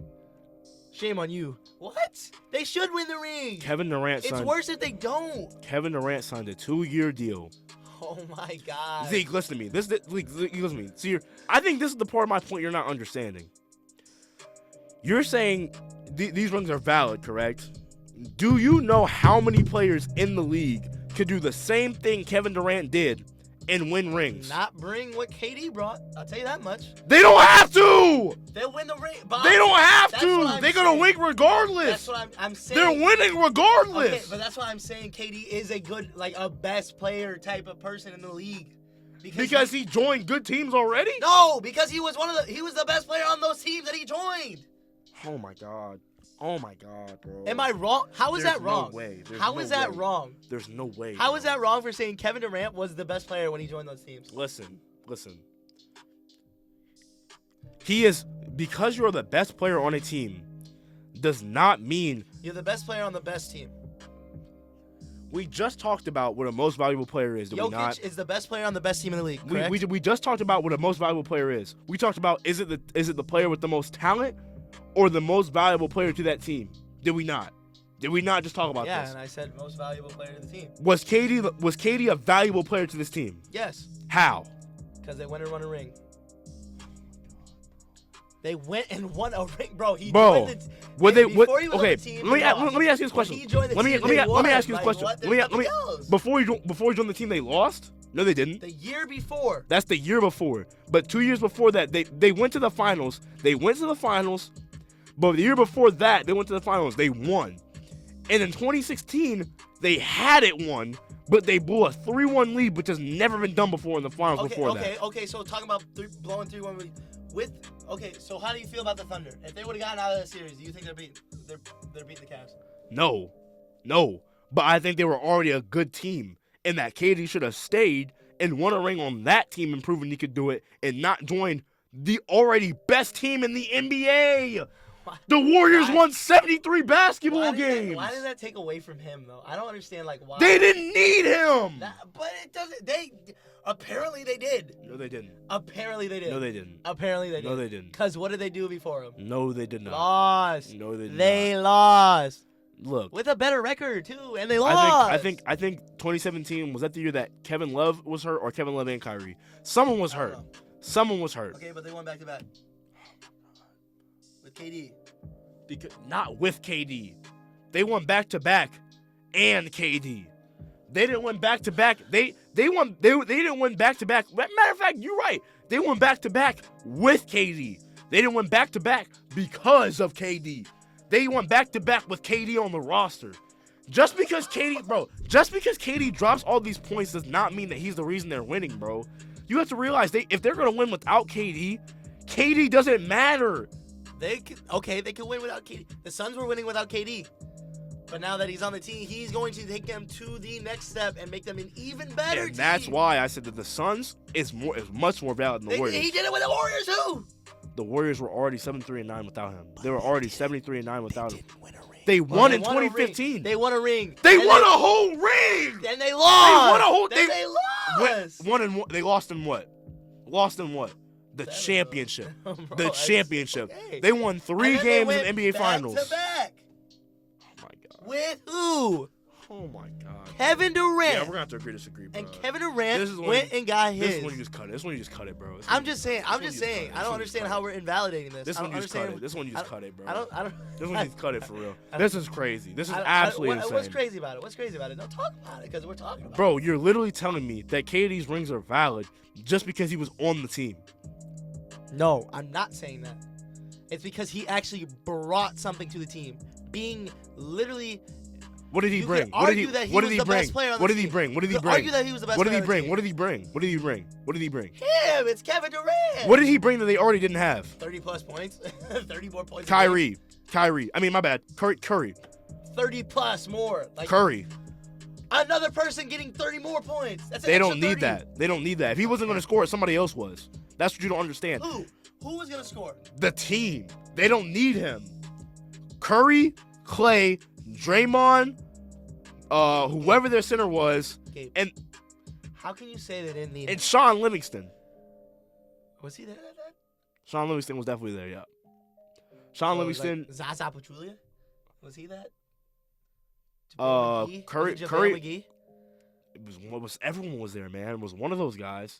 Shame on you. What? They should win the ring. Kevin Durant signed. It's worse if they don't. Kevin Durant signed a 2-year deal. Oh my God. Zeke, listen to me. Zeke, listen to me. See, I think this is the part of my point you're not understanding. You're saying these rings are valid, correct? Do you know how many players in the league could do the same thing Kevin Durant did and win rings? Not bring what KD brought. I'll tell you that much. They don't have to. They'll win the ring. Bob, they don't have to. They're going to win regardless. That's what I'm saying. They're winning regardless. Okay, but that's why I'm saying KD is a good, like a best player type of person in the league. Because he joined good teams already? No, because he was the best player on those teams that he joined. Oh my God. Oh my God, bro. Am I wrong? How is that wrong? No way. How is that wrong? There's no way. How is that wrong for saying Kevin Durant was the best player when he joined those teams? Listen. He is, because you're the best player on a team, does not mean you're the best player on the best team. We just talked about what a most valuable player is. Jokic is the best player on the best team in the league. Correct? We just talked about what a most valuable player is. We talked about is it the player with the most talent or the most valuable player to that team? Did we not? Did we not just talk about this? Yeah, and I said most valuable player to the team. Was KD a valuable player to this team? Yes. How? Because they went and won a ring. They went and won a ring, bro. Okay, let me ask you this question. Let me ask you this question. Before he joined the team, they lost? No, they didn't. The year before. That's the year before. But 2 years before that, they went to the finals. But the year before that, they went to the finals. They won. And in 2016, they had it won, but they blew a 3-1 lead, which has never been done before in the finals before that. Okay, so talking about blowing 3-1 lead. So how do you feel about the Thunder? If they would have gotten out of that series, do you think they're beating the Cavs? No. But I think they were already a good team, and that KD should have stayed and won a ring on that team and proven he could do it, and not join the already best team in the NBA. The Warriors won 73 basketball games. Why did that take away from him, though? I don't understand, why. They didn't need him. But it doesn't. Apparently they did. No, they didn't. Apparently they did. No, they didn't. Apparently they did. No, they didn't. Because what did they do before him? No, they did not. Lost. No, they did not. They lost. Look, with a better record too, and they lost. I think 2017 was that the year that Kevin Love was hurt, or Kevin Love and Kyrie. Someone was hurt. Someone was hurt. Okay, but they won back to back with KD. Because not with KD, they won back to back, and KD. They didn't win back to back. They didn't win back to back. Matter of fact, you're right. They won back to back with KD. They didn't win back to back because of KD. They won back to back with KD on the roster. Just because KD drops all these points does not mean that he's the reason they're winning, bro. You have to realize if they're gonna win without KD, KD doesn't matter. They can win without KD. The Suns were winning without KD. But now that he's on the team, he's going to take them to the next step and make them an even better team. And that's why I said that the Suns is much more valid than the Warriors. He did it with the Warriors too. The Warriors were already 7-3-9 without him. They were already 73-9 without him. Win a ring. They won in 2015. They won a ring. They won a whole ring. Then they lost. They won a whole. They lost. They lost in what? Lost in what? The championship. Bro, the championship. Okay. They won 3 games in the NBA Finals. Back to back. Oh my God. With who? Oh my God. Kevin Durant. Yeah, we're gonna have to agree to disagree, bro. And Kevin Durant went and got his. This is when you just cut it. This is when you just cut it, bro. I'm just saying. I don't understand how we're invalidating this. This one you just cut it. This one you just cut it, bro. I don't. This one you just cut it for real. This is crazy. This is absolutely insane. What's crazy about it? What's crazy about it? Don't talk about it because we're talking about it. Bro, you're literally telling me that KD's rings are valid just because he was on the team. No, I'm not saying that. It's because he actually brought something to the team. Being literally. What did he bring? What did he bring? What did he bring? What did he bring? What did he bring? Argue that he was the best What did he player on the bring? What did he bring? What did he bring? What did he bring? Him, it's Kevin Durant. What did he bring that they already didn't have? 30 plus points. 30 more points. Kyrie. I mean, my bad. Curry. 30 plus more. Like Curry. Another person getting 30 more points. That's an They extra don't need 30. that. They don't need that. If he wasn't going to score, somebody else was. That's what you don't understand. Who? Who was going to score? The team. They don't need him. Curry, Clay, Draymond, whoever their center was, Gabe, and how can you say they didn't need and him? Sean Livingston. Was he there at that? Sean Livingston was definitely there, yeah. Sean Livingston. Like Zaza Pachulia? Was he that? Curry. McGee? It was everyone was there, man. It was one of those guys.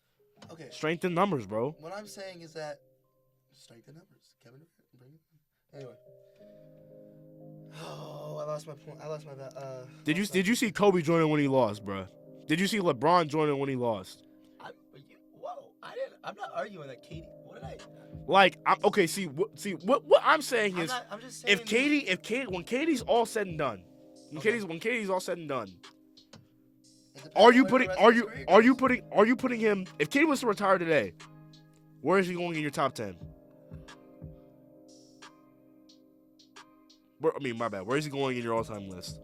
Okay. Strength in numbers, bro. What I'm saying is that strength in numbers. Kevin Durant, bring it. Anyway. Oh, I lost my point. Did you see Kobe joining when he lost, bro? Did you see LeBron joining when he lost? I'm not arguing that KD. What did I? Like, okay. See what I'm saying is, I'm just saying when KD's all said and done, when KD's all said and done, are you putting him? If KD was to retire today, where is he going in your top 10? My bad. Where is he going in your all-time list?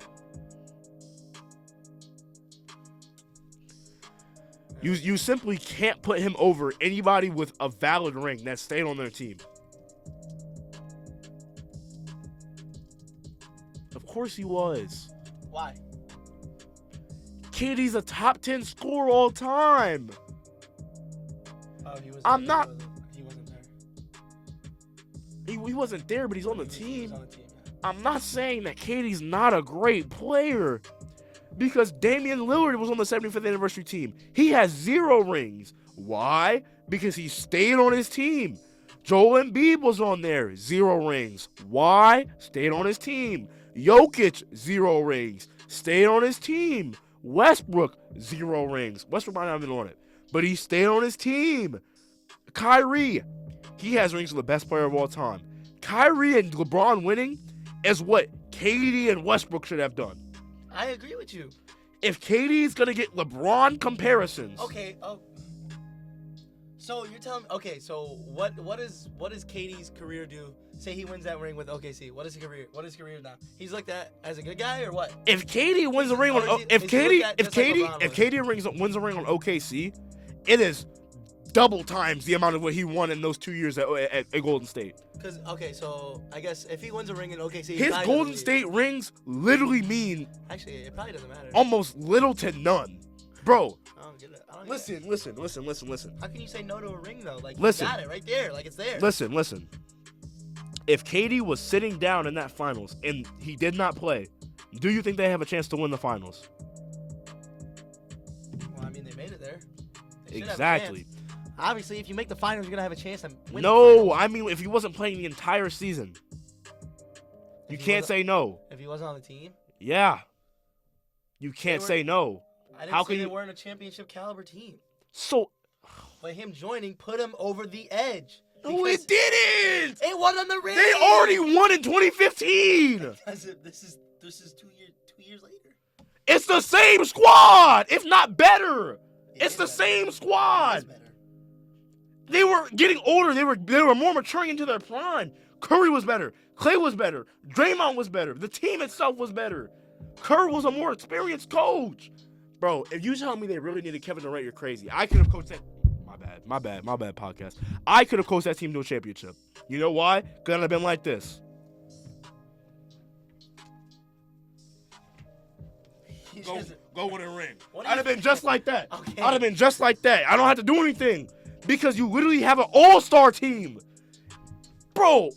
You simply can't put him over anybody with a valid ring that stayed on their team. Of course he was. Why? KD's a top 10 scorer all time. Oh, he was. I'm not. He wasn't there. He wasn't there, but he's on the team. He was on the team. I'm not saying that KD's not a great player, because Damian Lillard was on the 75th anniversary team. He has 0 rings. Why? Because he stayed on his team. Joel Embiid was on there, 0 rings. Why? Stayed on his team. Jokic, 0 rings. Stayed on his team. Westbrook, 0 rings. Westbrook might not have been on it, but he stayed on his team. Kyrie, he has rings for the best player of all time. Kyrie and LeBron winning is what KD and Westbrook should have done. I agree with you. If KD's gonna get LeBron comparisons, okay. So you're telling me? Okay. So what does KD's career do? Say he wins that ring with OKC. What is his career? What is his career now? He's looked at as a good guy or what? if KD wins the ring on KD wins a ring on OKC, it is double times the amount of what he won in those 2 years at Golden State. Because so I guess if he wins a ring in OKC, his Golden State rings literally mean actually it probably doesn't matter. Almost little to none, bro. I don't get it. Listen. How can you say no to a ring though? Like listen, you got it right there, like it's there. Listen. If KD was sitting down in that finals and he did not play, Do you think they have a chance to win the finals? Well, I mean, they made it there. They Exactly. Obviously, if you make the finals, you're gonna have a chance to win. No, I mean if he wasn't playing the entire season, you can't say no. If he wasn't on the team, yeah, you can't say no. I didn't say they weren't a championship caliber team. So, but him joining put him over the edge. No, it didn't. It won on the ring. They already won in 2015. Because this is 2 years later. It's the same squad, if not better. It's the same squad. They were getting older. They were more maturing into their prime. Curry was better. Clay was better. Draymond was better. The team itself was better. Kerr was a more experienced coach. Bro, if you tell me they really needed Kevin Durant, you're crazy. I could have coached that. My bad, podcast. I could have coached that team to a championship. You know why? Because I'd have been like this. Go win a ring. I'd have been just like that. Okay. I'd have been just like that. I don't have to do anything. Because you literally have an all-star team. Bro.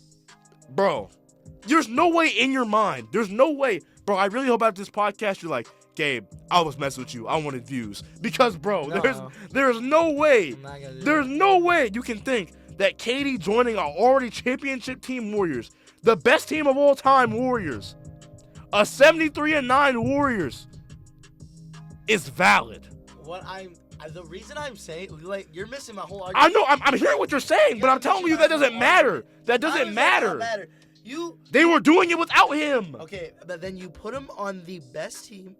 There's no way in your mind. There's no way. Bro, I really hope after this podcast you're like, Gabe, I was messing with you. I wanted views. Because, bro, there's no way. There's no way you can think that KD joining our already championship team Warriors, the best team of all time Warriors, a 73-9 Warriors, is valid. The reason I'm saying, like, you're missing my whole argument. I know, I'm hearing what you're saying, but I'm telling you that doesn't matter. That doesn't matter. They were doing it without him. Okay, but then you put him on the best team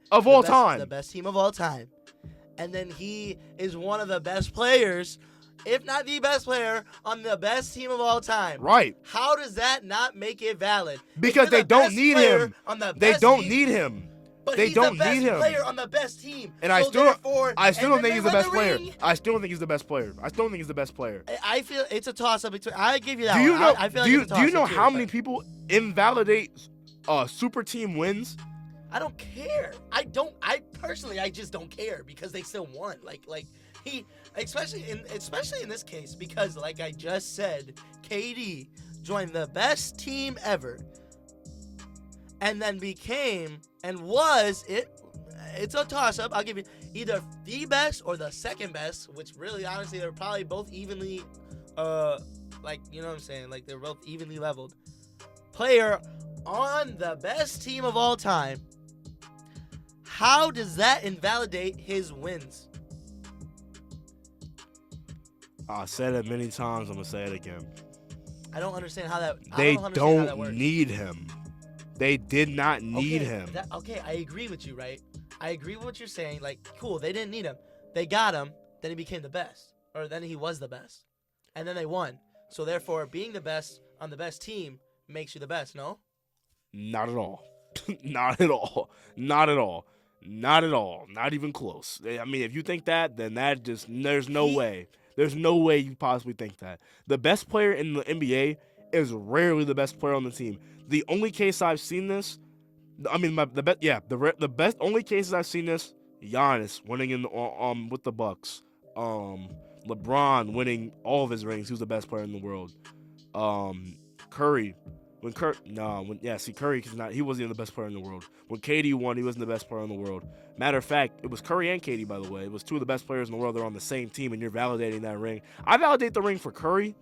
of all time. The best team of all time. And then he is one of the best players, if not the best player, on the best team of all time. Right. How does that not make it valid? Because they don't need him. They don't need him. But they don't need him. Player on the best team. And I still don't think he's the best player. I still don't think he's the best player. I feel it's a toss-up between. I give you that. Do you know? I feel do like you know how many people invalidate super team wins? I don't care. I personally just don't care because they still won. Like he, especially in this case, because like I just said, KD joined the best team ever, and then became and was it. It's a toss-up. I'll give you either the best or the second best, which really, honestly, they're probably both evenly, like, you know what I'm saying? Like, they're both evenly leveled. Player on the best team of all time. How does that invalidate his wins? I said it many times. I'm going to say it again. I don't understand how that They don't need him. They did not need him. Okay, I agree with you, right? I agree with what you're saying. Like, cool, they didn't need him. They got him, then he became the best. Or then he was the best. And then they won. So therefore, being the best on the best team makes you the best, no? Not at all. Not at all. Not at all. Not at all. Not even close. I mean, if you think that, then that just, there's no way. There's no way you possibly think that. The best player in the NBA is rarely the best player on the team. The only case I've seen this, I mean, the best only cases I've seen this, Giannis winning in with the Bucks, LeBron winning all of his rings. He was the best player in the world. Curry, Curry he wasn't even the best player in the world. When KD won, he wasn't the best player in the world. Matter of fact, it was Curry and KD, by the way. It was two of the best players in the world that are on the same team, and you're validating that ring. I validate the ring for Curry.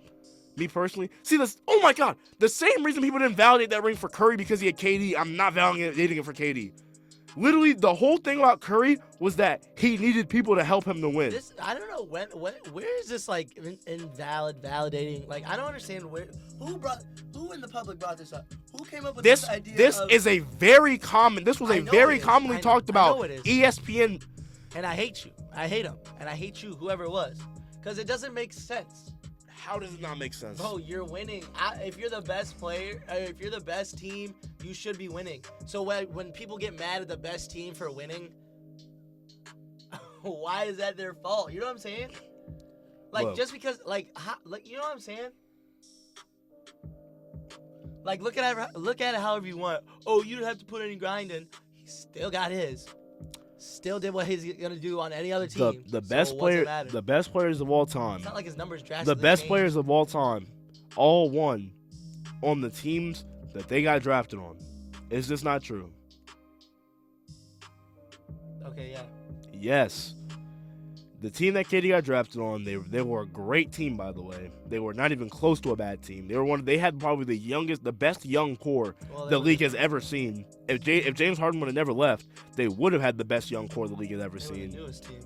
Me personally. See this? Oh my God. The same reason people didn't validate that ring for Curry because he had KD, I'm not validating it for KD. Literally, the whole thing about Curry was that he needed people to help him to win. I don't know where is this like validating? Like, I don't understand who in the public brought this up? Who came up with this idea? This was a very commonly talked about ESPN. And I hate you. I hate him. And I hate you, whoever it was. Because it doesn't make sense. How does it not make sense? Bro, you're winning. If you're the best player, if you're the best team, you should be winning. So when people get mad at the best team for winning, why is that their fault? You know what I'm saying? Like, just because, you know what I'm saying? Like, look at it however you want. Oh, you don't have to put any grind in. He still got his. Still did what he's gonna do on any other team. The best players of all time. It's not like his numbers drastically The best changed. players of all time, all won on the teams that they got drafted on. Is this not true? Okay, yeah. Yes. The team that KD got drafted on, they were a great team, by the way. They were not even close to a bad team. They had probably the best young core the league has ever seen. If James Harden would have never left, they would have had the best young core the league has ever seen. The newest team.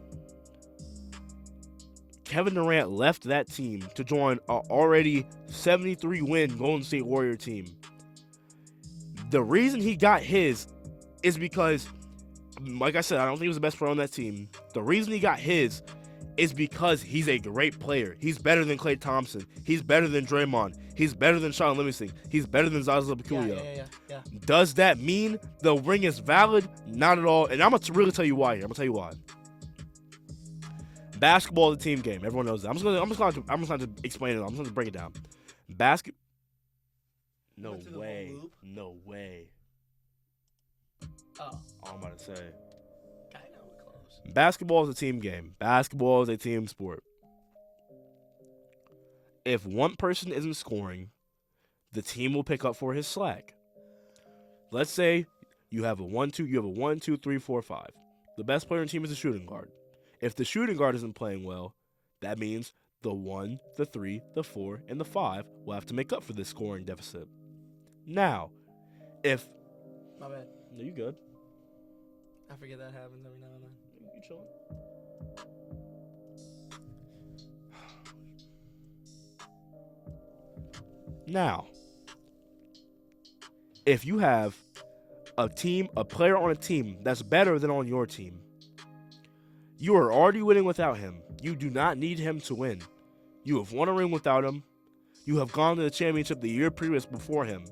Kevin Durant left that team to join an already 73-win Golden State Warrior team. The reason he got his is because, like I said, I don't think he was the best player on that team. The reason he got his is because he's a great player. He's better than Klay Thompson. He's better than Draymond. He's better than Sean Livingston. He's better than Zaza Pachulia. Yeah. Does that mean the ring is valid? Not at all. And I'm going to really tell you why here. I'm going to tell you why. Basketball is a team game. Everyone knows that. I'm just going to explain it. I'm just going to break it down. No way. No way. Oh. All I'm about to say. Kind of close. Basketball is a team game. Basketball is a team sport. If one person isn't scoring, the team will pick up for his slack. Let's say you have a 1, 2, 3, 4, 5. The best player on the team is the shooting guard. If the shooting guard isn't playing well, that means the 1, the 3, the 4, and the 5 will have to make up for this scoring deficit. Now, if... My bad. No, you good. I forget that happens every now and then. You chilling. Now, if you have a player on a team that's better than on your team, you are already winning without him. You do not need him to win. You have won a ring without him. You have gone to the championship the year previous before him.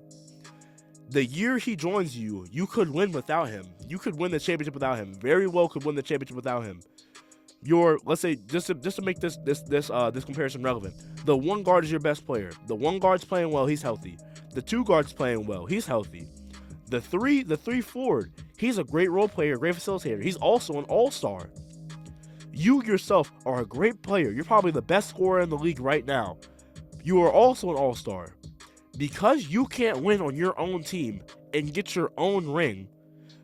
The year he joins you, you could win without him. You could win the championship without him. Very well could win the championship without him. Let's say, just to make this comparison relevant, the 1 guard is your best player. The 1 guard's playing well, he's healthy. The 2 guard's playing well, he's healthy. The 3 forward, he's a great role player, great facilitator. He's also an all-star. You yourself are a great player. You're probably the best scorer in the league right now. You are also an all-star. Because you can't win on your own team and get your own ring,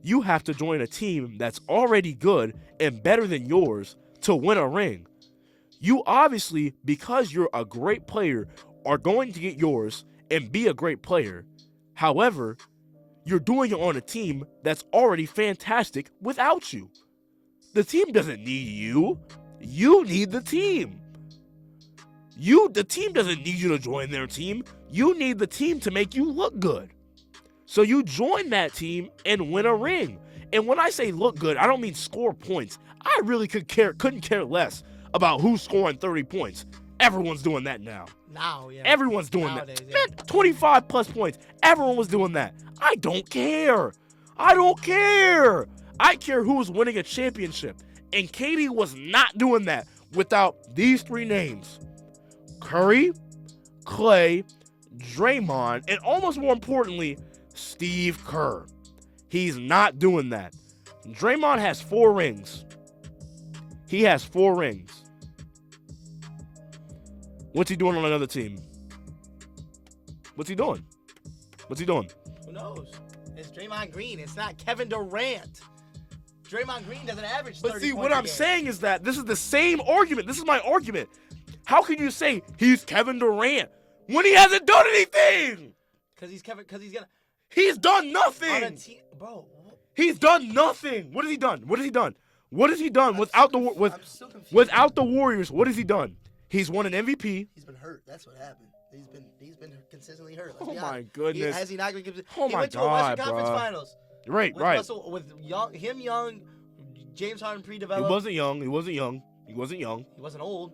you have to join a team that's already good and better than yours to win a ring. You obviously, because you're a great player, are going to get yours and be a great player. However, you're doing it on a team that's already fantastic without you. The team doesn't need you. You need the team. The team doesn't need you to join their team. You need the team to make you look good. So you join that team and win a ring. And when I say look good, I don't mean score points. I really couldn't care less about who's scoring 30 points. Everyone's doing that now. Now, yeah. Everyone's doing Nowadays, that. yeah. Man, 25 plus points. Everyone was doing that. I don't care. I care who's winning a championship. And KD was not doing that without these 3 names. Curry, Klay, Draymond, and almost more importantly, Steve Kerr. He's not doing that. Draymond has 4 rings. He has 4 rings. What's he doing on another team? What's he doing? Who knows? It's Draymond Green. It's not Kevin Durant. Draymond Green doesn't average 30 But see, points what a I'm game. saying is that this is the same argument. This is my argument. How can you say he's Kevin Durant when he hasn't done anything? Because he's gonna. He's done nothing. On a team, bro. He's done nothing. What has he done? without the Warriors? What has he done? He's won an MVP. He's been hurt. That's what happened. He's been consistently hurt. Oh my goodness. Has he not been? Oh he my went to a God, Western Conference bro. Finals. Right. With young, James Harden pre-developed. He wasn't young. He wasn't old.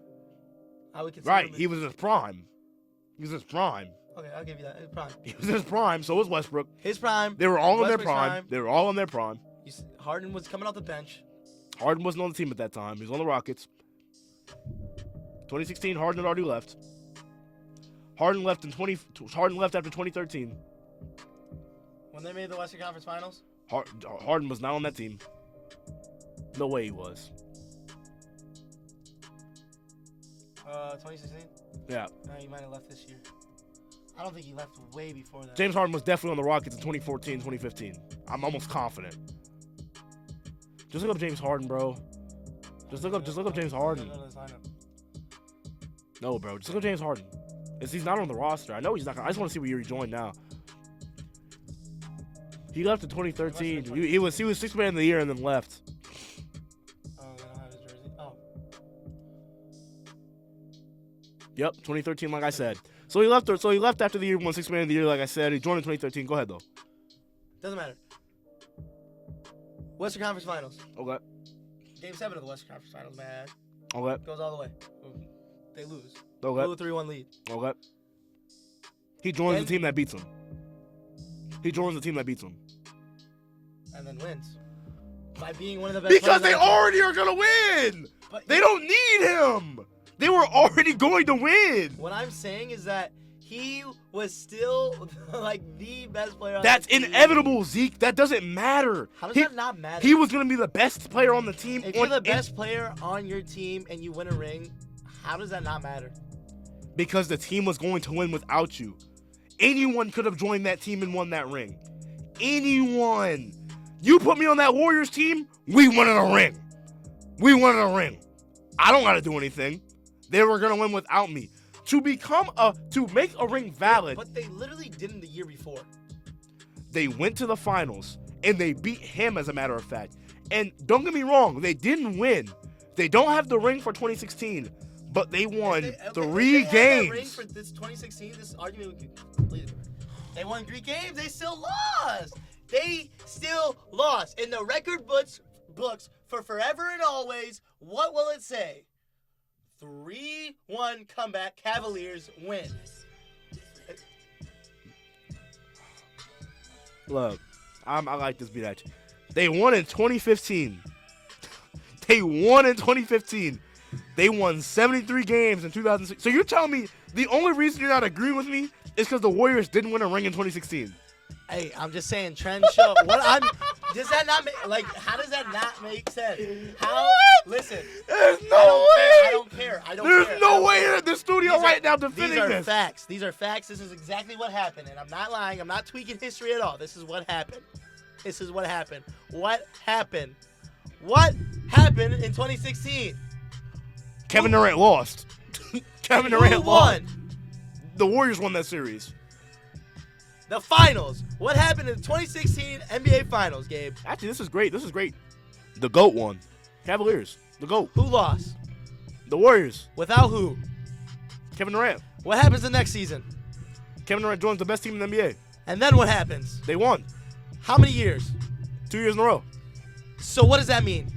I would consider. Right. He was in his prime. Okay, I'll give you that. His prime. He was in his prime. So was Westbrook. His prime. They were all in their Westbrook's prime. Harden was coming off the bench. Harden wasn't on the team at that time. He was on the Rockets. 2016, Harden had already left. Harden left after 2013. When they made the Western Conference Finals? Harden was not on that team. No way he was. 2016? Yeah. No, he might have left this year. I don't think he left way before that. James Harden was definitely on the Rockets in 2014, 2015. I'm almost confident. Just look up James Harden, bro. Just look up James Harden. No, bro. Just look up James Harden. He's not on the roster. I know he's not. I just want to see where he joined now. He left in 2013. He was sixth man of the year and then left. Oh, they don't have his jersey. Oh. Yep, 2013, like I said. So he left after the year, won sixth man of the year, like I said. He joined in 2013. Go ahead though. Doesn't matter. Western Conference Finals. Okay. Game 7 of the Western Conference Finals, man. Okay. Goes all the way. They lose. Okay. Blew a 3-1 lead. Okay. He joins the team that beats him. And then wins. By being one of the best because they already are going to win. But they don't need him. They were already going to win. What I'm saying is that he was still like the best player on That's the team. inevitable, Zeke. That doesn't matter. How does that not matter? He was going to be the best player on the team. If you're the best player on your team and you win a ring, how does that not matter? Because the team was going to win without you. Anyone could have joined that team and won that ring. Anyone. You put me on that Warriors team, we won a ring. I don't got to do anything. They were going to win without me. To make a ring valid. But they literally didn't the year before. They went to the finals and they beat him, as a matter of fact. And don't get me wrong, they didn't win. They don't have the ring for 2016, but they won 3 games. Had that ring for this 2016, this argument would be completed. They won 3 games. They still lost. In the record books for forever and always, what will it say? 3-1 comeback. Cavaliers win. Look, I like this beat at you. They won in 2015. They won 73 games in 2006. So you're telling me the only reason you're not agreeing with me is because the Warriors didn't win a ring in 2016? Hey, I'm just saying, trends show. Does that not make, how does that not make sense? How? What? Listen. There's no way. I don't care. There's no way in the studio right now defending this. These are facts. These are facts. This is exactly what happened. And I'm not lying. I'm not tweaking history at all. This is what happened. What happened in 2016? Kevin Durant lost. Kevin Durant won. The Warriors won that series. The finals. What happened in the 2016 NBA Finals, Gabe? Actually, this is great. The GOAT won. Cavaliers. The GOAT. Who lost? The Warriors. Without who? Kevin Durant. What happens the next season? Kevin Durant joins the best team in the NBA. And then what happens? They won. How many years? 2 years in a row. So what does that mean?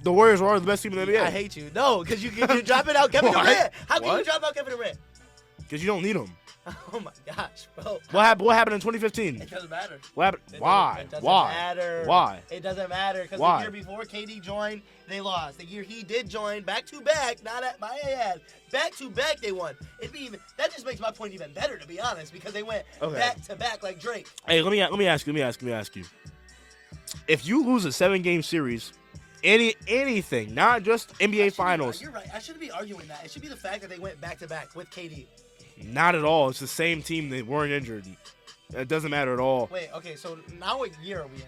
The Warriors are the best team in the NBA. I hate you. No, because you're dropping out Kevin Durant. How can you drop out Kevin Durant? Because you don't need him. Oh my gosh, bro. What happened in 2015? It doesn't matter. What happened? Why? It doesn't matter. Why? It doesn't matter because the year before KD joined, they lost. The year he did join, back to back, not at my ad, back to back, they won. That just makes my point even better, to be honest, because they went back to back like Drake. Hey, let me ask you. If you lose a 7-game series, anything, not just NBA Finals. You're right. I shouldn't be arguing that. It should be the fact that they went back to back with KD. Not at all. It's the same team. They weren't injured. It doesn't matter at all. Wait, okay, so now what year are we in?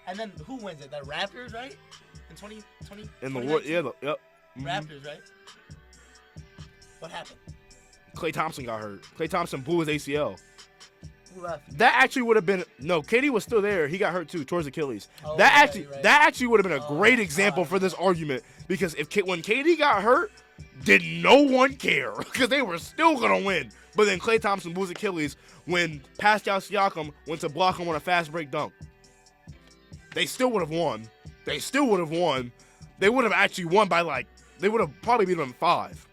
And then who wins it? The Raptors, right? In 2020? In the war, yeah. Yep. Raptors, right? What happened? Klay Thompson got hurt. Klay Thompson blew his ACL. Who left? That actually would have been KD was still there. He got hurt too towards Achilles. Oh, that actually would have been a great example for this argument because when KD got hurt, did no one care because they were still gonna win. But then Klay Thompson blew his Achilles when Pascal Siakam went to block him on a fast break dunk. They still would have won. They would have actually won by they would have probably beat them 5.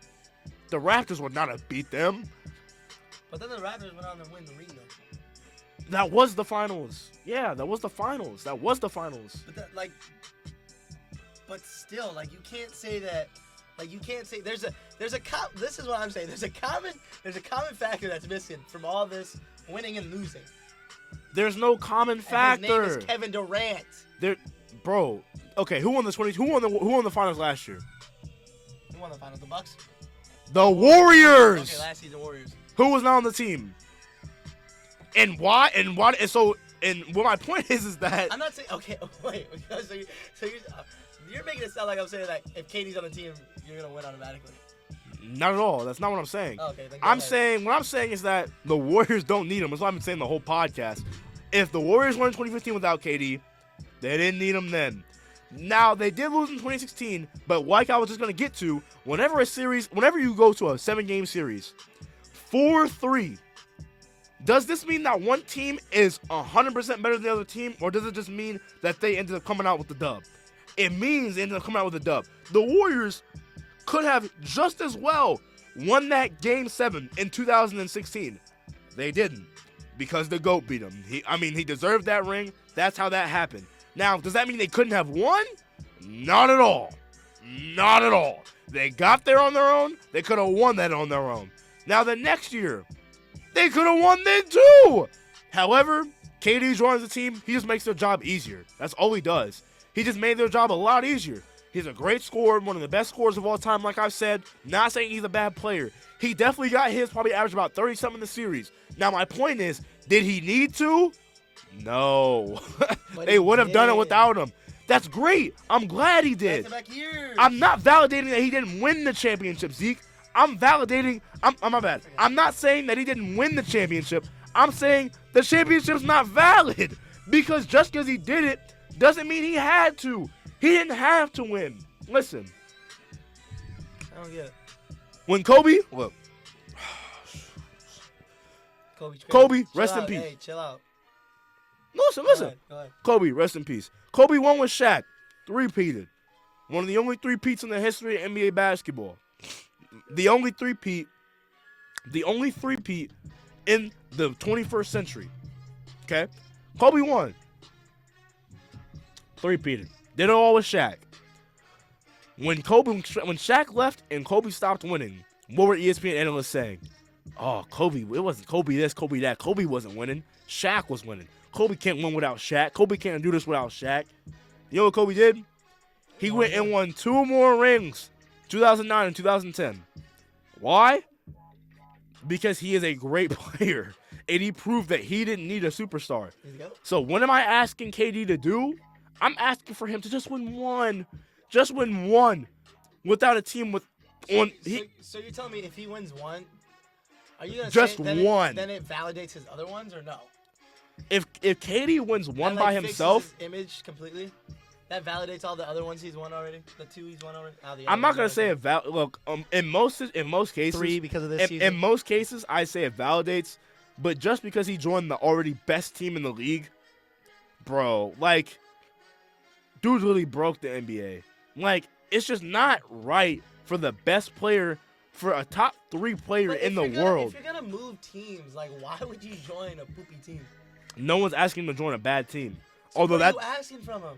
The Raptors would not have beat them. But then the Raptors went on to win the ring, though. That was the finals. Yeah, that was the finals. But but still, you can't say that. You can't say this is what I'm saying. There's a common factor that's missing from all this winning and losing. There's no common factor. And his name is Kevin Durant. Bro. Okay, who won the finals last year? Who won the finals? The Bucks? The Warriors. Okay, last season Warriors. Who was not on the team? And why? And what my point is that I'm not saying. Okay, wait. You're making it sound like I'm saying that if KD's on the team, you're gonna win automatically. Not at all. That's not what I'm saying. Oh, okay, What I'm saying is that the Warriors don't need him. That's what I've been saying the whole podcast. If the Warriors won in 2015 without KD, they didn't need him then. Now, they did lose in 2016, but like I was just going to get to, whenever you go to a 7-game series, 4-3, does this mean that one team is 100% better than the other team, or does it just mean that they ended up coming out with the dub? It means they ended up coming out with the dub. The Warriors could have just as well won that Game 7 in 2016. They didn't, because the GOAT beat him. He deserved that ring. That's how that happened. Now, does that mean they couldn't have won? Not at all. Not at all. They got there on their own. They could have won that on their own. Now, the next year, they could have won then too. However, KD joins the team. He just makes their job easier. That's all he does. He just made their job a lot easier. He's a great scorer, one of the best scorers of all time, like I've said. Not saying he's a bad player. He definitely got his, probably averaged about 30-something in the series. Now, my point is, did he need to? No. They would have done it without him. That's great. I'm glad he did. Back-to-back years. I'm not validating that he didn't win the championship, Zeke. I'm validating. I'm my bad. I'm not saying that he didn't win the championship. I'm saying the championship's not valid. Because just because he did it doesn't mean he had to. He didn't have to win. Listen. I don't get it. When Kobe, look. Kobe, rest in peace. Hey, chill out. Listen. Go ahead. Kobe, rest in peace. Kobe won with Shaq. Three-peated. One of the only three-peats in the history of NBA basketball. The only three-peat in the 21st century. Okay? Kobe won. Three-peated. Did it all with Shaq. When Shaq left and Kobe stopped winning, what were ESPN analysts saying? Oh, Kobe, it wasn't Kobe this, Kobe that. Kobe wasn't winning. Shaq was winning. Kobe can't win without Shaq. Kobe can't do this without Shaq. You know what Kobe did? He went and won 2 more rings, 2009 and 2010. Why? Because he is a great player, and he proved that he didn't need a superstar. So what am I asking KD to do? I'm asking for him to just win one. Just win one without a team with on. So you're telling me if he wins one, are you gonna just say one? Then it validates his other ones or no? If KD wins one by himself, fixes his image completely. That validates all the other ones he's won already. The 2 he's won already. I'm not gonna say it. Look, in most cases, 3 because of this season. In most cases, I say it validates. But just because he joined the already best team in the league, bro, like, dude really broke the NBA. Like, it's just not right for the best player, for a top 3 player in the world. If you're gonna move teams, like, why would you join a poopy team? No one's asking him to join a bad team. So what are you asking from him?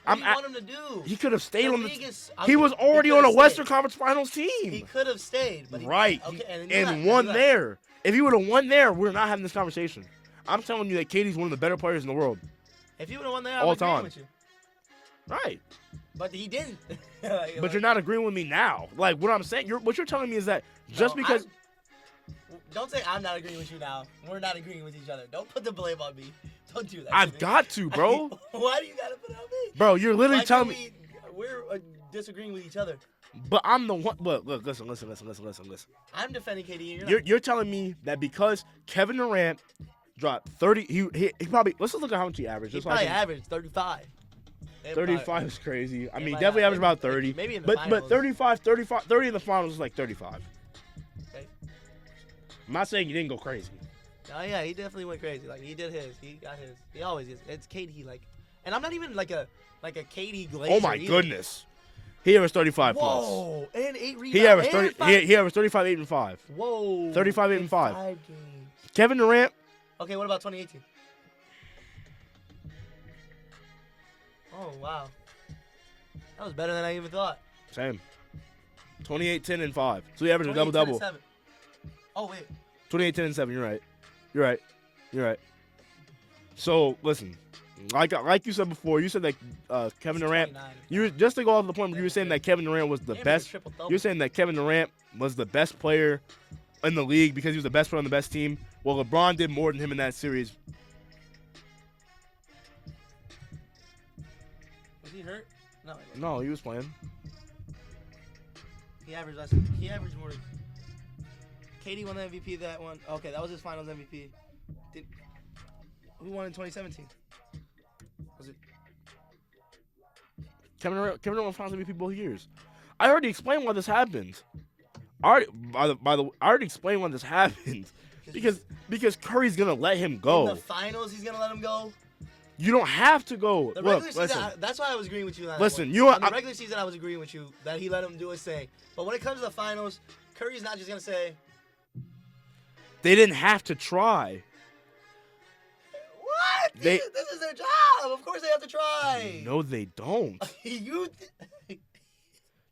What do you want him to do? He could have stayed on the team. He was already on a Western Conference Finals team. He could have stayed. But and won there. If he would have won there, we're not having this conversation. I'm telling you that KD's one of the better players in the world. If he would have won there, I would agree with you. Right. But he didn't. But you're not agreeing with me now. Like, what I'm saying, what you're telling me is that just because... Don't say I'm not agreeing with you now. We're not agreeing with each other. Don't put the blame on me. Don't do that. I've got to, bro. Why do you got to put it on me? Bro, you're literally telling me... We're disagreeing with each other. But I'm the one... Look, listen. I'm defending KD. You're telling me that because Kevin Durant dropped 30... He probably... Let's just look at how much he averaged. He probably averaged 35. 35 is crazy. I mean, definitely averaged about 30. Maybe in the finals. But 30 in the finals is like 35. Okay. I'm not saying he didn't go crazy. Oh, yeah, he definitely went crazy. Like, he did his. He got his. He always is. It's KD, like... And I'm not even like a KD Glazer. Oh, my goodness. He averaged 35 plus. Whoa, and 8 rebounds. He averaged 35, 8, and 5. Whoa. 35, 8, and 5. 5 games. Kevin Durant. Okay, what about 2018? Oh, wow. That was better than I even thought. Same. 28, 10, and 5. So he averaged a double-double. Oh, wait. 28, 10, and 7. You're right. So, listen. Like you said before, you said that Kevin Durant. Just to go off the point, you were saying that Kevin Durant was the best. You were saying that Kevin Durant was the best player in the league because he was the best player on the best team. Well, LeBron did more than him in that series. Was he hurt? No, he was playing. He averaged less. He averaged more. KD won the MVP that one. Okay, that was his finals MVP. Who won in 2017? Was it Kevin Durant won finals MVP both years. I already explained why this happened. I already explained why this happened. Because Curry's gonna let him go. In the finals, he's gonna let him go. You don't have to go. The regular season, that's why I was agreeing with you. On listen, the regular season, I was agreeing with you that he let him do his thing. But when it comes to the finals, Curry's not just gonna say. They didn't have to try. What? This is their job. Of course they have to try. No, they don't.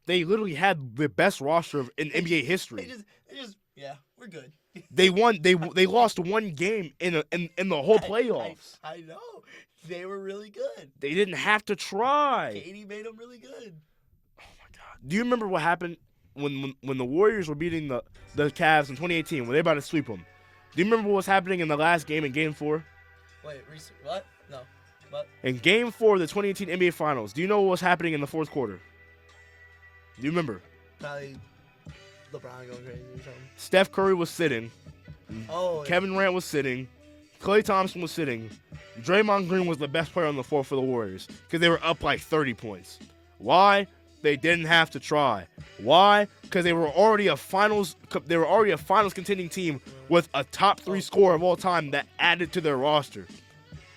They literally had the best roster in NBA history. Yeah, we're good. They won. They lost one game in the whole playoffs. I know. They were really good. They didn't have to try. KD made them really good. Oh my God! Do you remember what happened when the Warriors were beating the Cavs in 2018 when they were about to sweep them? Do you remember what was happening in the last game in Game 4? Wait, what? No. What? In Game 4 of the 2018 NBA Finals, do you know what was happening in the fourth quarter? Do you remember? Probably LeBron going crazy or something. Steph Curry was sitting. Oh. Kevin Durant was sitting. Klay Thompson was sitting. Draymond Green was the best player on the floor for the Warriors because they were up like 30 points. Why? They didn't have to try. Why? Because they were already a finals contending team with a top 3 scorer of all time that added to their roster.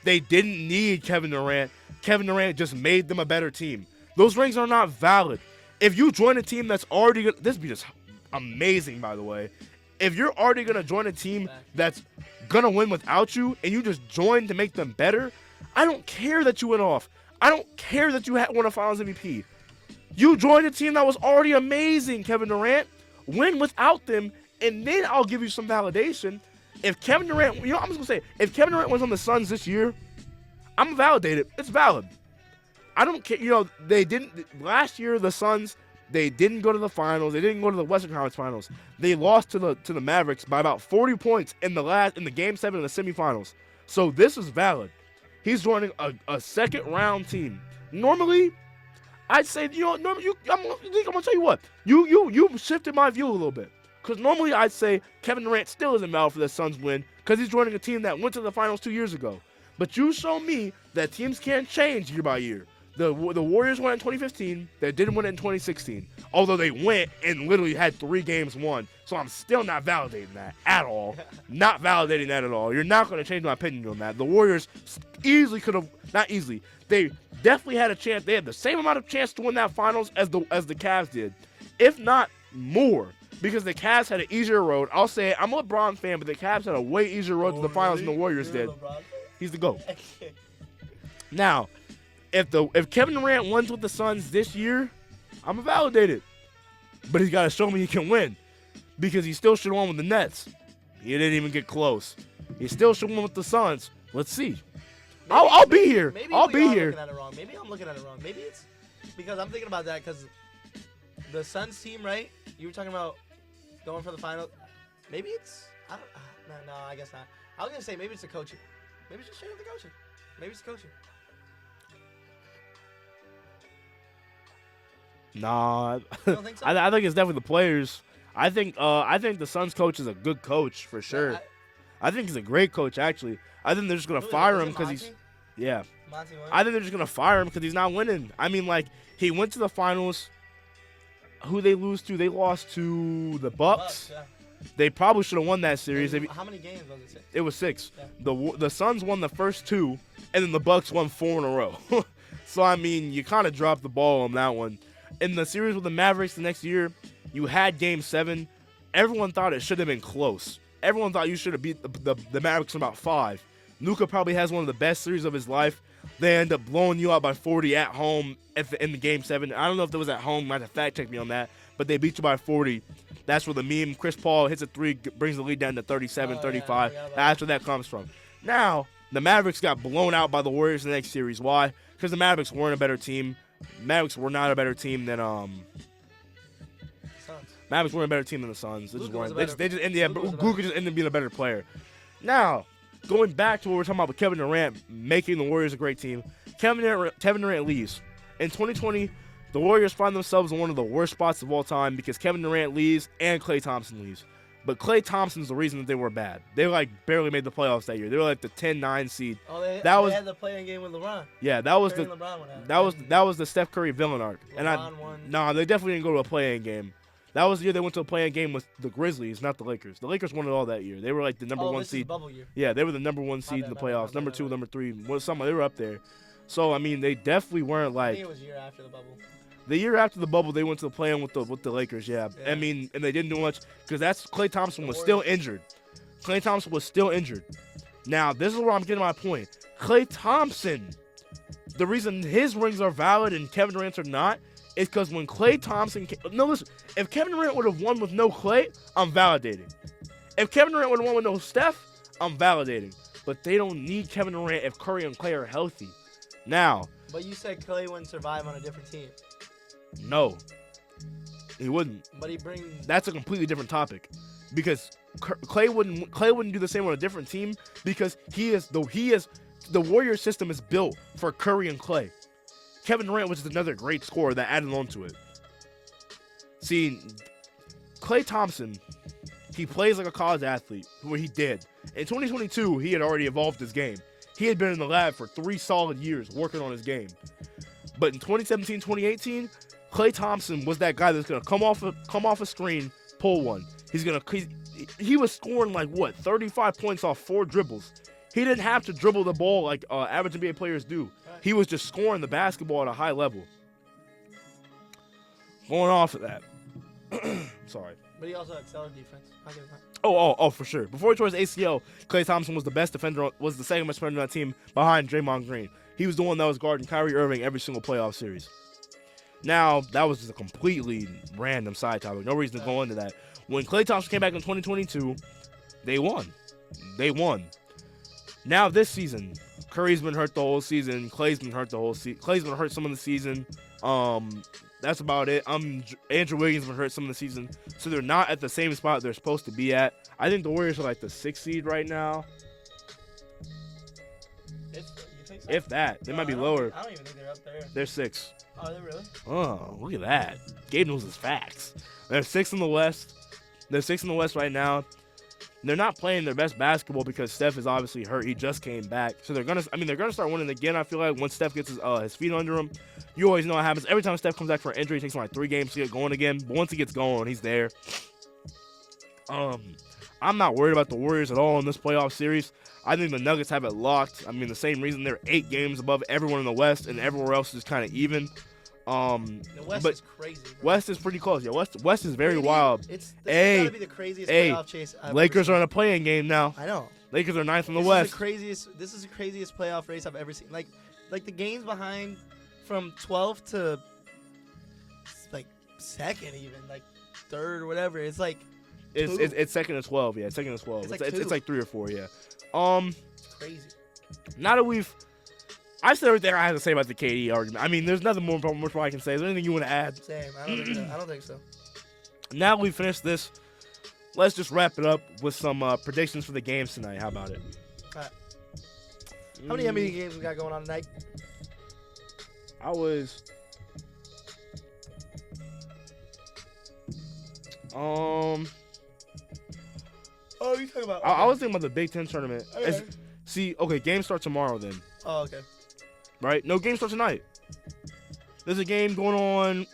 They didn't need Kevin Durant. Kevin Durant just made them a better team. Those rings are not valid. If you join a team that's already gonna, this would be just amazing, by the way. If you're already gonna join a team that's gonna win without you, and you just join to make them better, I don't care that you went off. I don't care that you won a Finals MVP. You joined a team that was already amazing, Kevin Durant. Win without them, and then I'll give you some validation. If Kevin Durant, I'm just gonna say, if Kevin Durant was on the Suns this year, I'm validated. It's valid. I don't care. They didn't last year. The Suns, they didn't go to the finals. They didn't go to the Western Conference Finals. They lost to the Mavericks by about 40 points in the Game 7 of the semifinals. So this is valid. He's joining a second round team. Normally, I'd say I'm gonna tell you what. You shifted my view a little bit. Because normally I'd say Kevin Durant still isn't valid for the Suns win because he's joining a team that went to the finals 2 years ago. But you show me that teams can't change year by year. The Warriors won in 2015. They didn't win it in 2016. Although they went and literally had 3 games won. So I'm still not validating that at all. Not validating that at all. You're not going to change my opinion on that. The Warriors easily could have, not easily, they definitely had a chance. They had the same amount of chance to win that finals as the Cavs did. If not more. Because the Cavs had an easier road. I'll say it, I'm a LeBron fan, but the Cavs had a way easier road to the finals than the Warriors did. He's the GOAT. Now, if Kevin Durant wins with the Suns this year, I'm validated. But he's got to show me he can win. Because he still should have won with the Nets. He didn't even get close. He still should have won with the Suns. Let's see. I'll be here. I'll be here. Maybe I'm looking at it wrong. Maybe it's because I'm thinking about that because the Suns team, right? You were talking about going for the final. Maybe it's no, I guess not. I was gonna say maybe it's the coaching. Maybe it's just straight up the coaching. Maybe it's the coaching. Nah, you don't think so? I think it's definitely the players. I think the Suns coach is a good coach for sure. I think he's a great coach actually. I think they're just gonna fire him because he's I think they're just gonna fire him because he's not winning. I mean, like he went to the finals. Who they lose to? They lost to the Bucks. Yeah. They probably should have won that series. How many games was it? 6? It was 6. Yeah. The Suns won the first 2, and then the Bucks won 4 in a row. So I mean, you kind of dropped the ball on that one. In the series with the Mavericks the next year, you had Game 7. Everyone thought it should have been close. Everyone thought you should have beat the Mavericks in about 5. Luka probably has one of the best series of his life. They end up blowing you out by 40 at home in the Game 7. I don't know if it was at home. You might have to fact check me on that. But they beat you by 40. That's where the meme, Chris Paul hits a 3, brings the lead down to 37, 35. That's where that comes from. Now, the Mavericks got blown out by the Warriors in the next series. Why? Because the Mavericks weren't a better team. Mavericks were not a better team than Mavericks weren't a better team than the Suns. They just weren't. They just ended. Yeah, Luka was Luka just ended up being a better player. Now, going back to what we're talking about with Kevin Durant making the Warriors a great team, Kevin Durant leaves. In 2020, the Warriors find themselves in one of the worst spots of all time because Kevin Durant leaves and Klay Thompson leaves. But Klay Thompson's the reason that they were bad. They barely made the playoffs that year. They were like the 10-9 seed. Oh, they had the play-in game with LeBron. Yeah, that was LeBron was the Steph Curry villain arc. LeBron They definitely didn't go to a play-in game. That was the year they went to a play-in game with the Grizzlies, not the Lakers. The Lakers won it all that year. They were like the number one seed. Bubble year. Yeah, they were the number one seed in the playoffs. Number 2, number 3, they were up there. So I mean, they definitely weren't like. I think it was a year after the bubble. The year after the bubble, they went to the play-in with the Lakers. Yeah, I mean, and they didn't do much because Klay Thompson was still injured. Klay Thompson was still injured. Now, this is where I'm getting my point. Klay Thompson, the reason his rings are valid and Kevin Durant's are not is because when Klay Thompson listen, if Kevin Durant would have won with no Klay, I'm validating. If Kevin Durant would have won with no Steph, I'm validating. But they don't need Kevin Durant if Curry and Klay are healthy. Now. But you said Klay wouldn't survive on a different team. No, he wouldn't. But he brings. That's a completely different topic, because Klay wouldn't do the same on a different team because the Warriors system is built for Curry and Klay. Kevin Durant was just another great scorer that added on to it. See, Klay Thompson, he plays like a college athlete, where he did. In 2022, he had already evolved his game. He had been in the lab for 3 solid years working on his game. But in 2017, 2018. Klay Thompson was that guy that's gonna come off a screen, pull one. He was scoring 35 points off 4 dribbles. He didn't have to dribble the ball like average NBA players do. He was just scoring the basketball at a high level. Going off of that, sorry. But he also had stellar defense. I'll give him that. Oh, for sure. Before he tore his ACL, Klay Thompson was the best defender, was the second best defender on that team behind Draymond Green. He was the one that was guarding Kyrie Irving every single playoff series. Now, that was just a completely random side topic. No reason to go into that. When Klay Thompson came back in 2022, they won. Now, this season, Curry's been hurt the whole season. Klay's been hurt the whole season. Klay's been hurt some of the season. That's about it. Andrew Wiggins been hurt some of the season. So they're not at the same spot they're supposed to be at. I think the Warriors are like the 6th seed right now. You think so? If that. They might be lower. I don't even think they're up there. They're 6. Oh, are they really? Oh, look at that. Gabe knows his facts. They're 6th in the West. They're 6th in the West right now. They're not playing their best basketball because Steph is obviously hurt. He just came back. So they're gonna start winning again, I feel like, once Steph gets his feet under him. You always know what happens. Every time Steph comes back for an injury, it takes him 3 games to get going again. But once he gets going, he's there. I'm not worried about the Warriors at all in this playoff series. I think the Nuggets have it locked. I mean, the same reason they're 8 games above everyone in the West, and everywhere else is kind of even. The West is crazy. Bro. West is pretty close. Yeah, West is very wild. This gotta be the craziest playoff chase I've Lakers ever are in a play-in game now. I know. Lakers are 9th in the West. This is the craziest playoff race I've ever seen. Like the games behind from 12th to 2nd, even 3rd or whatever. It's like it's 2nd to 12. Yeah, 2nd to 12. It's like 3 or 4. Yeah. It's crazy. Now that I said everything I have to say about the KD argument. I mean, there's nothing more I can say. Is there anything you want to add? Same. I don't think so. Now we finished this. Let's just wrap it up with some predictions for the games tonight. How about it? All right. How many NBA games we got going on tonight? Oh, you talking about? Okay. I was thinking about the Big Ten tournament. Okay. Games start tomorrow then. Oh, okay. Right? No, games start tonight. There's a game going on.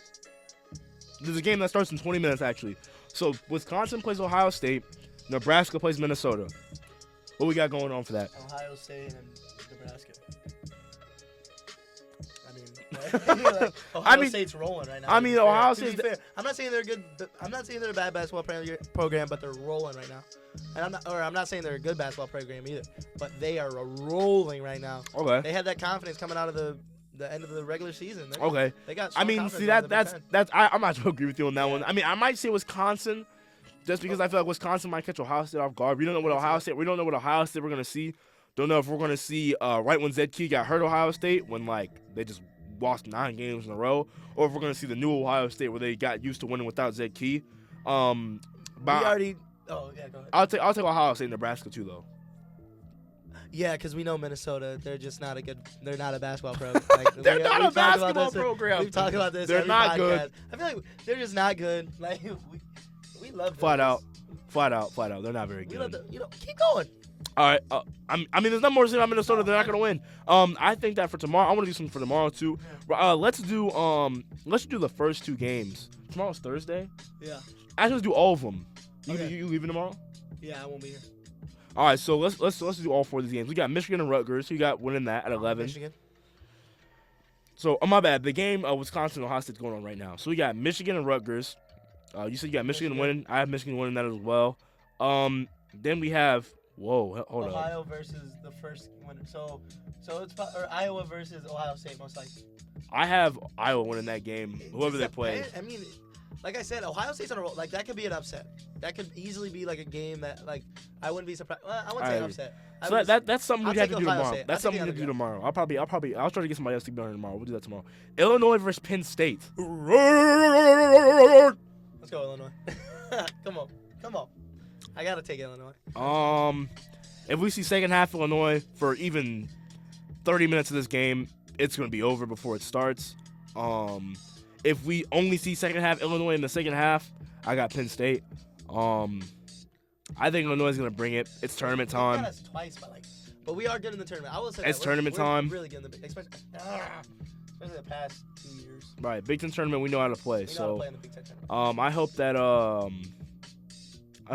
There's a game that starts in 20 minutes, actually. So, Wisconsin plays Ohio State. Nebraska plays Minnesota. What we got going on for that? Ohio State and Nebraska. Ohio State's rolling right now. I mean, Ohio State's... I'm not saying they're good. I'm not saying they're a bad basketball program, but they're rolling right now. And I'm not saying they're a good basketball program either, but they are rolling right now. Okay. They had that confidence coming out of the end of the regular season. They got. I mean, see that's I'm not to agree with you on that one. I mean, I might say Wisconsin, just because I feel like Wisconsin might catch Ohio State off guard. We don't know what Ohio State we're gonna see. Don't know if we're gonna see right when Zed Key got hurt Ohio State when they just lost 9 games in a row, or if we're gonna see the new Ohio State where they got used to winning without Zed Key. We But already. Oh yeah, go ahead. I'll take Ohio State, Nebraska too, though. Yeah, because we know Minnesota. They're just not a good. They're not a basketball program. Like, They're not a we've talked about basketball this. program. We've talked about this. They're every not podcast. good. I feel like they're just not good. Like we love them. Flat out. They're not very We good. love them. Keep going. All right. I mean, there's not more to say about Minnesota. They're not gonna win. I think that for tomorrow, I want to do something for tomorrow too. Let's do the first 2 games. Tomorrow's Thursday. Yeah. Actually, let's do all of them. Okay. You leaving tomorrow? Yeah, I won't be here. All right. So let's do all 4 of these games. We got Michigan and Rutgers. Who you got winning that at 11? Michigan. So, my bad. The game of Wisconsin and Ohio State's going on right now. So we got Michigan and Rutgers. You said you got Michigan winning. I have Michigan winning that as well. Then we have hold up. Ohio versus the first winner. So it's Iowa versus Ohio State most likely. I have Iowa winning that game. Whoever they play. I mean, like I said, Ohio State's on a roll. Like that could be an upset. That could easily be like a game that like I wouldn't be surprised. Well, I wouldn't say an upset. So that's something we'd have to do tomorrow. State. That's something we have to do tomorrow. I'll try to get somebody else to be on tomorrow. We'll do that tomorrow. Illinois versus Penn State. Let's go, Illinois. Come on. I gotta take Illinois. If we see second half Illinois for even 30 minutes of this game, it's gonna be over before it starts. If we only see second half Illinois in the second half, I got Penn State. I think Illinois is gonna bring it. It's tournament time. Us twice, but we are good in the tournament. I will say it's that. tournament time. We're really good in the especially the past 2 years. Right, Big Ten tournament. We know how to play. We know how to play in the Big Ten tournament. I hope that I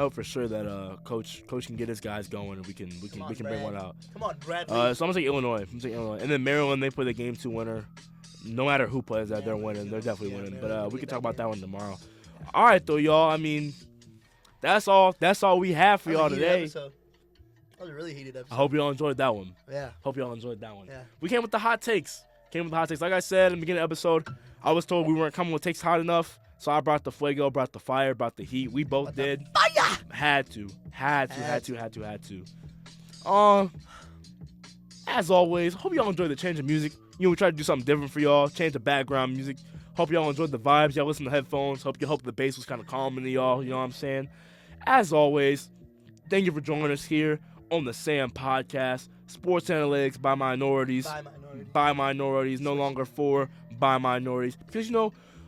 hope for sure that coach can get his guys going and we can bring one out. Come on, Bradley. So I'm gonna take Illinois. And then Maryland, they play the game 2 winner. No matter who plays that, they're winning. They're definitely winning. But we can talk about that one tomorrow. All right, though, y'all. I mean, that's all we have for y'all today. That was a really heated episode. I hope y'all enjoyed that one. Yeah. Yeah. We came with the hot takes. Like I said in the beginning of the episode, I was told we weren't coming with takes hot enough. So I brought the fuego, brought the fire, brought the heat. We both did. Fire! Had to. As always, hope y'all enjoyed the change of music. We tried to do something different for y'all. Change the background music. Hope y'all enjoyed the vibes. Y'all listen to headphones. Hope the bass was kind of calming to y'all. You know what I'm saying? As always, thank you for joining us here on the Sam Podcast. Sports analytics by minorities. By minorities. No longer for by minorities. Because,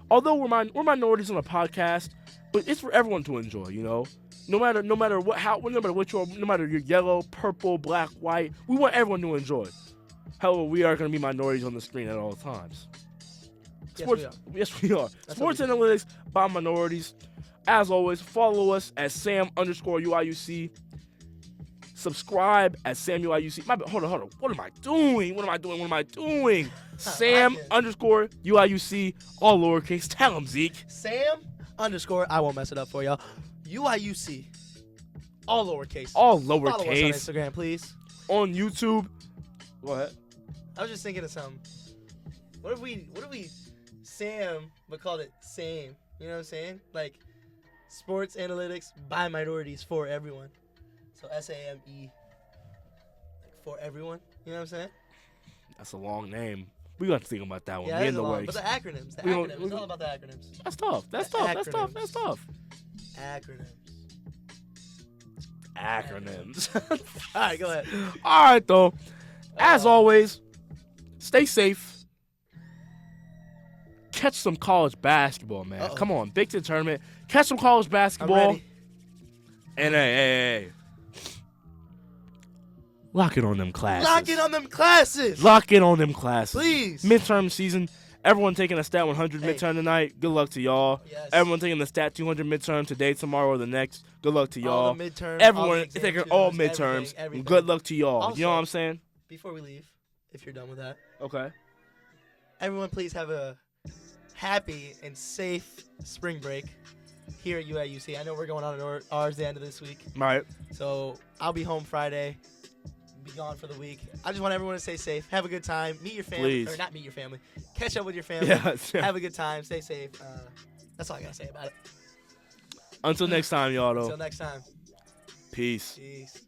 although we're minorities on a podcast, but it's for everyone to enjoy, No matter what you are, no matter you're yellow, purple, black, white, we want everyone to enjoy. However, we are going to be minorities on the screen at all times. Yes, we are. Sports analytics by minorities. As always, follow us at Sam_UIUC. Subscribe at SamUIUC. Hold on. What am I doing? Sam_UIUC, all lowercase. Tell them, Zeke. I won't mess it up for y'all. UIUC, all lowercase. All Follow us on lowercase. Instagram, please. On YouTube. Go ahead. I was just thinking of something. What if we Sam but called it same? You know what I'm saying? Like sports analytics by minorities for everyone. So SAME, like for everyone. You know what I'm saying? That's a long name. We got to think about that one. Yeah, We in the works. but the acronyms. It's all about the acronyms. That's tough. That's tough. Acronyms. All right, go ahead. All right, though. As always, stay safe. Catch some college basketball, man. Uh-oh. Come on, Big Ten tournament. Catch some college basketball. I'm ready. And hey. Lock it on them classes. Lock it on them classes. Please. Please. Midterm season. Everyone taking a Stat 100 midterm tonight. Good luck to y'all. Yes. Everyone taking the Stat 200 midterm today, tomorrow, or the next. Good luck to y'all. All the midterms. Everyone taking all midterms. Everything. Good luck to y'all. Also, you know what I'm saying? Before we leave, if you're done with that, Okay. everyone please have a happy and safe spring break here at UIUC. I know we're going on ours the end of this week. All right. So I'll be home Friday. Be gone for the week. I just want everyone to stay safe. Have a good time. Meet your family. Please. Or not meet your family. Catch up with your family. Yeah. Have a good time. Stay safe. That's all I got to say about it. Until next time, y'all, though. Until next time. Peace. Peace.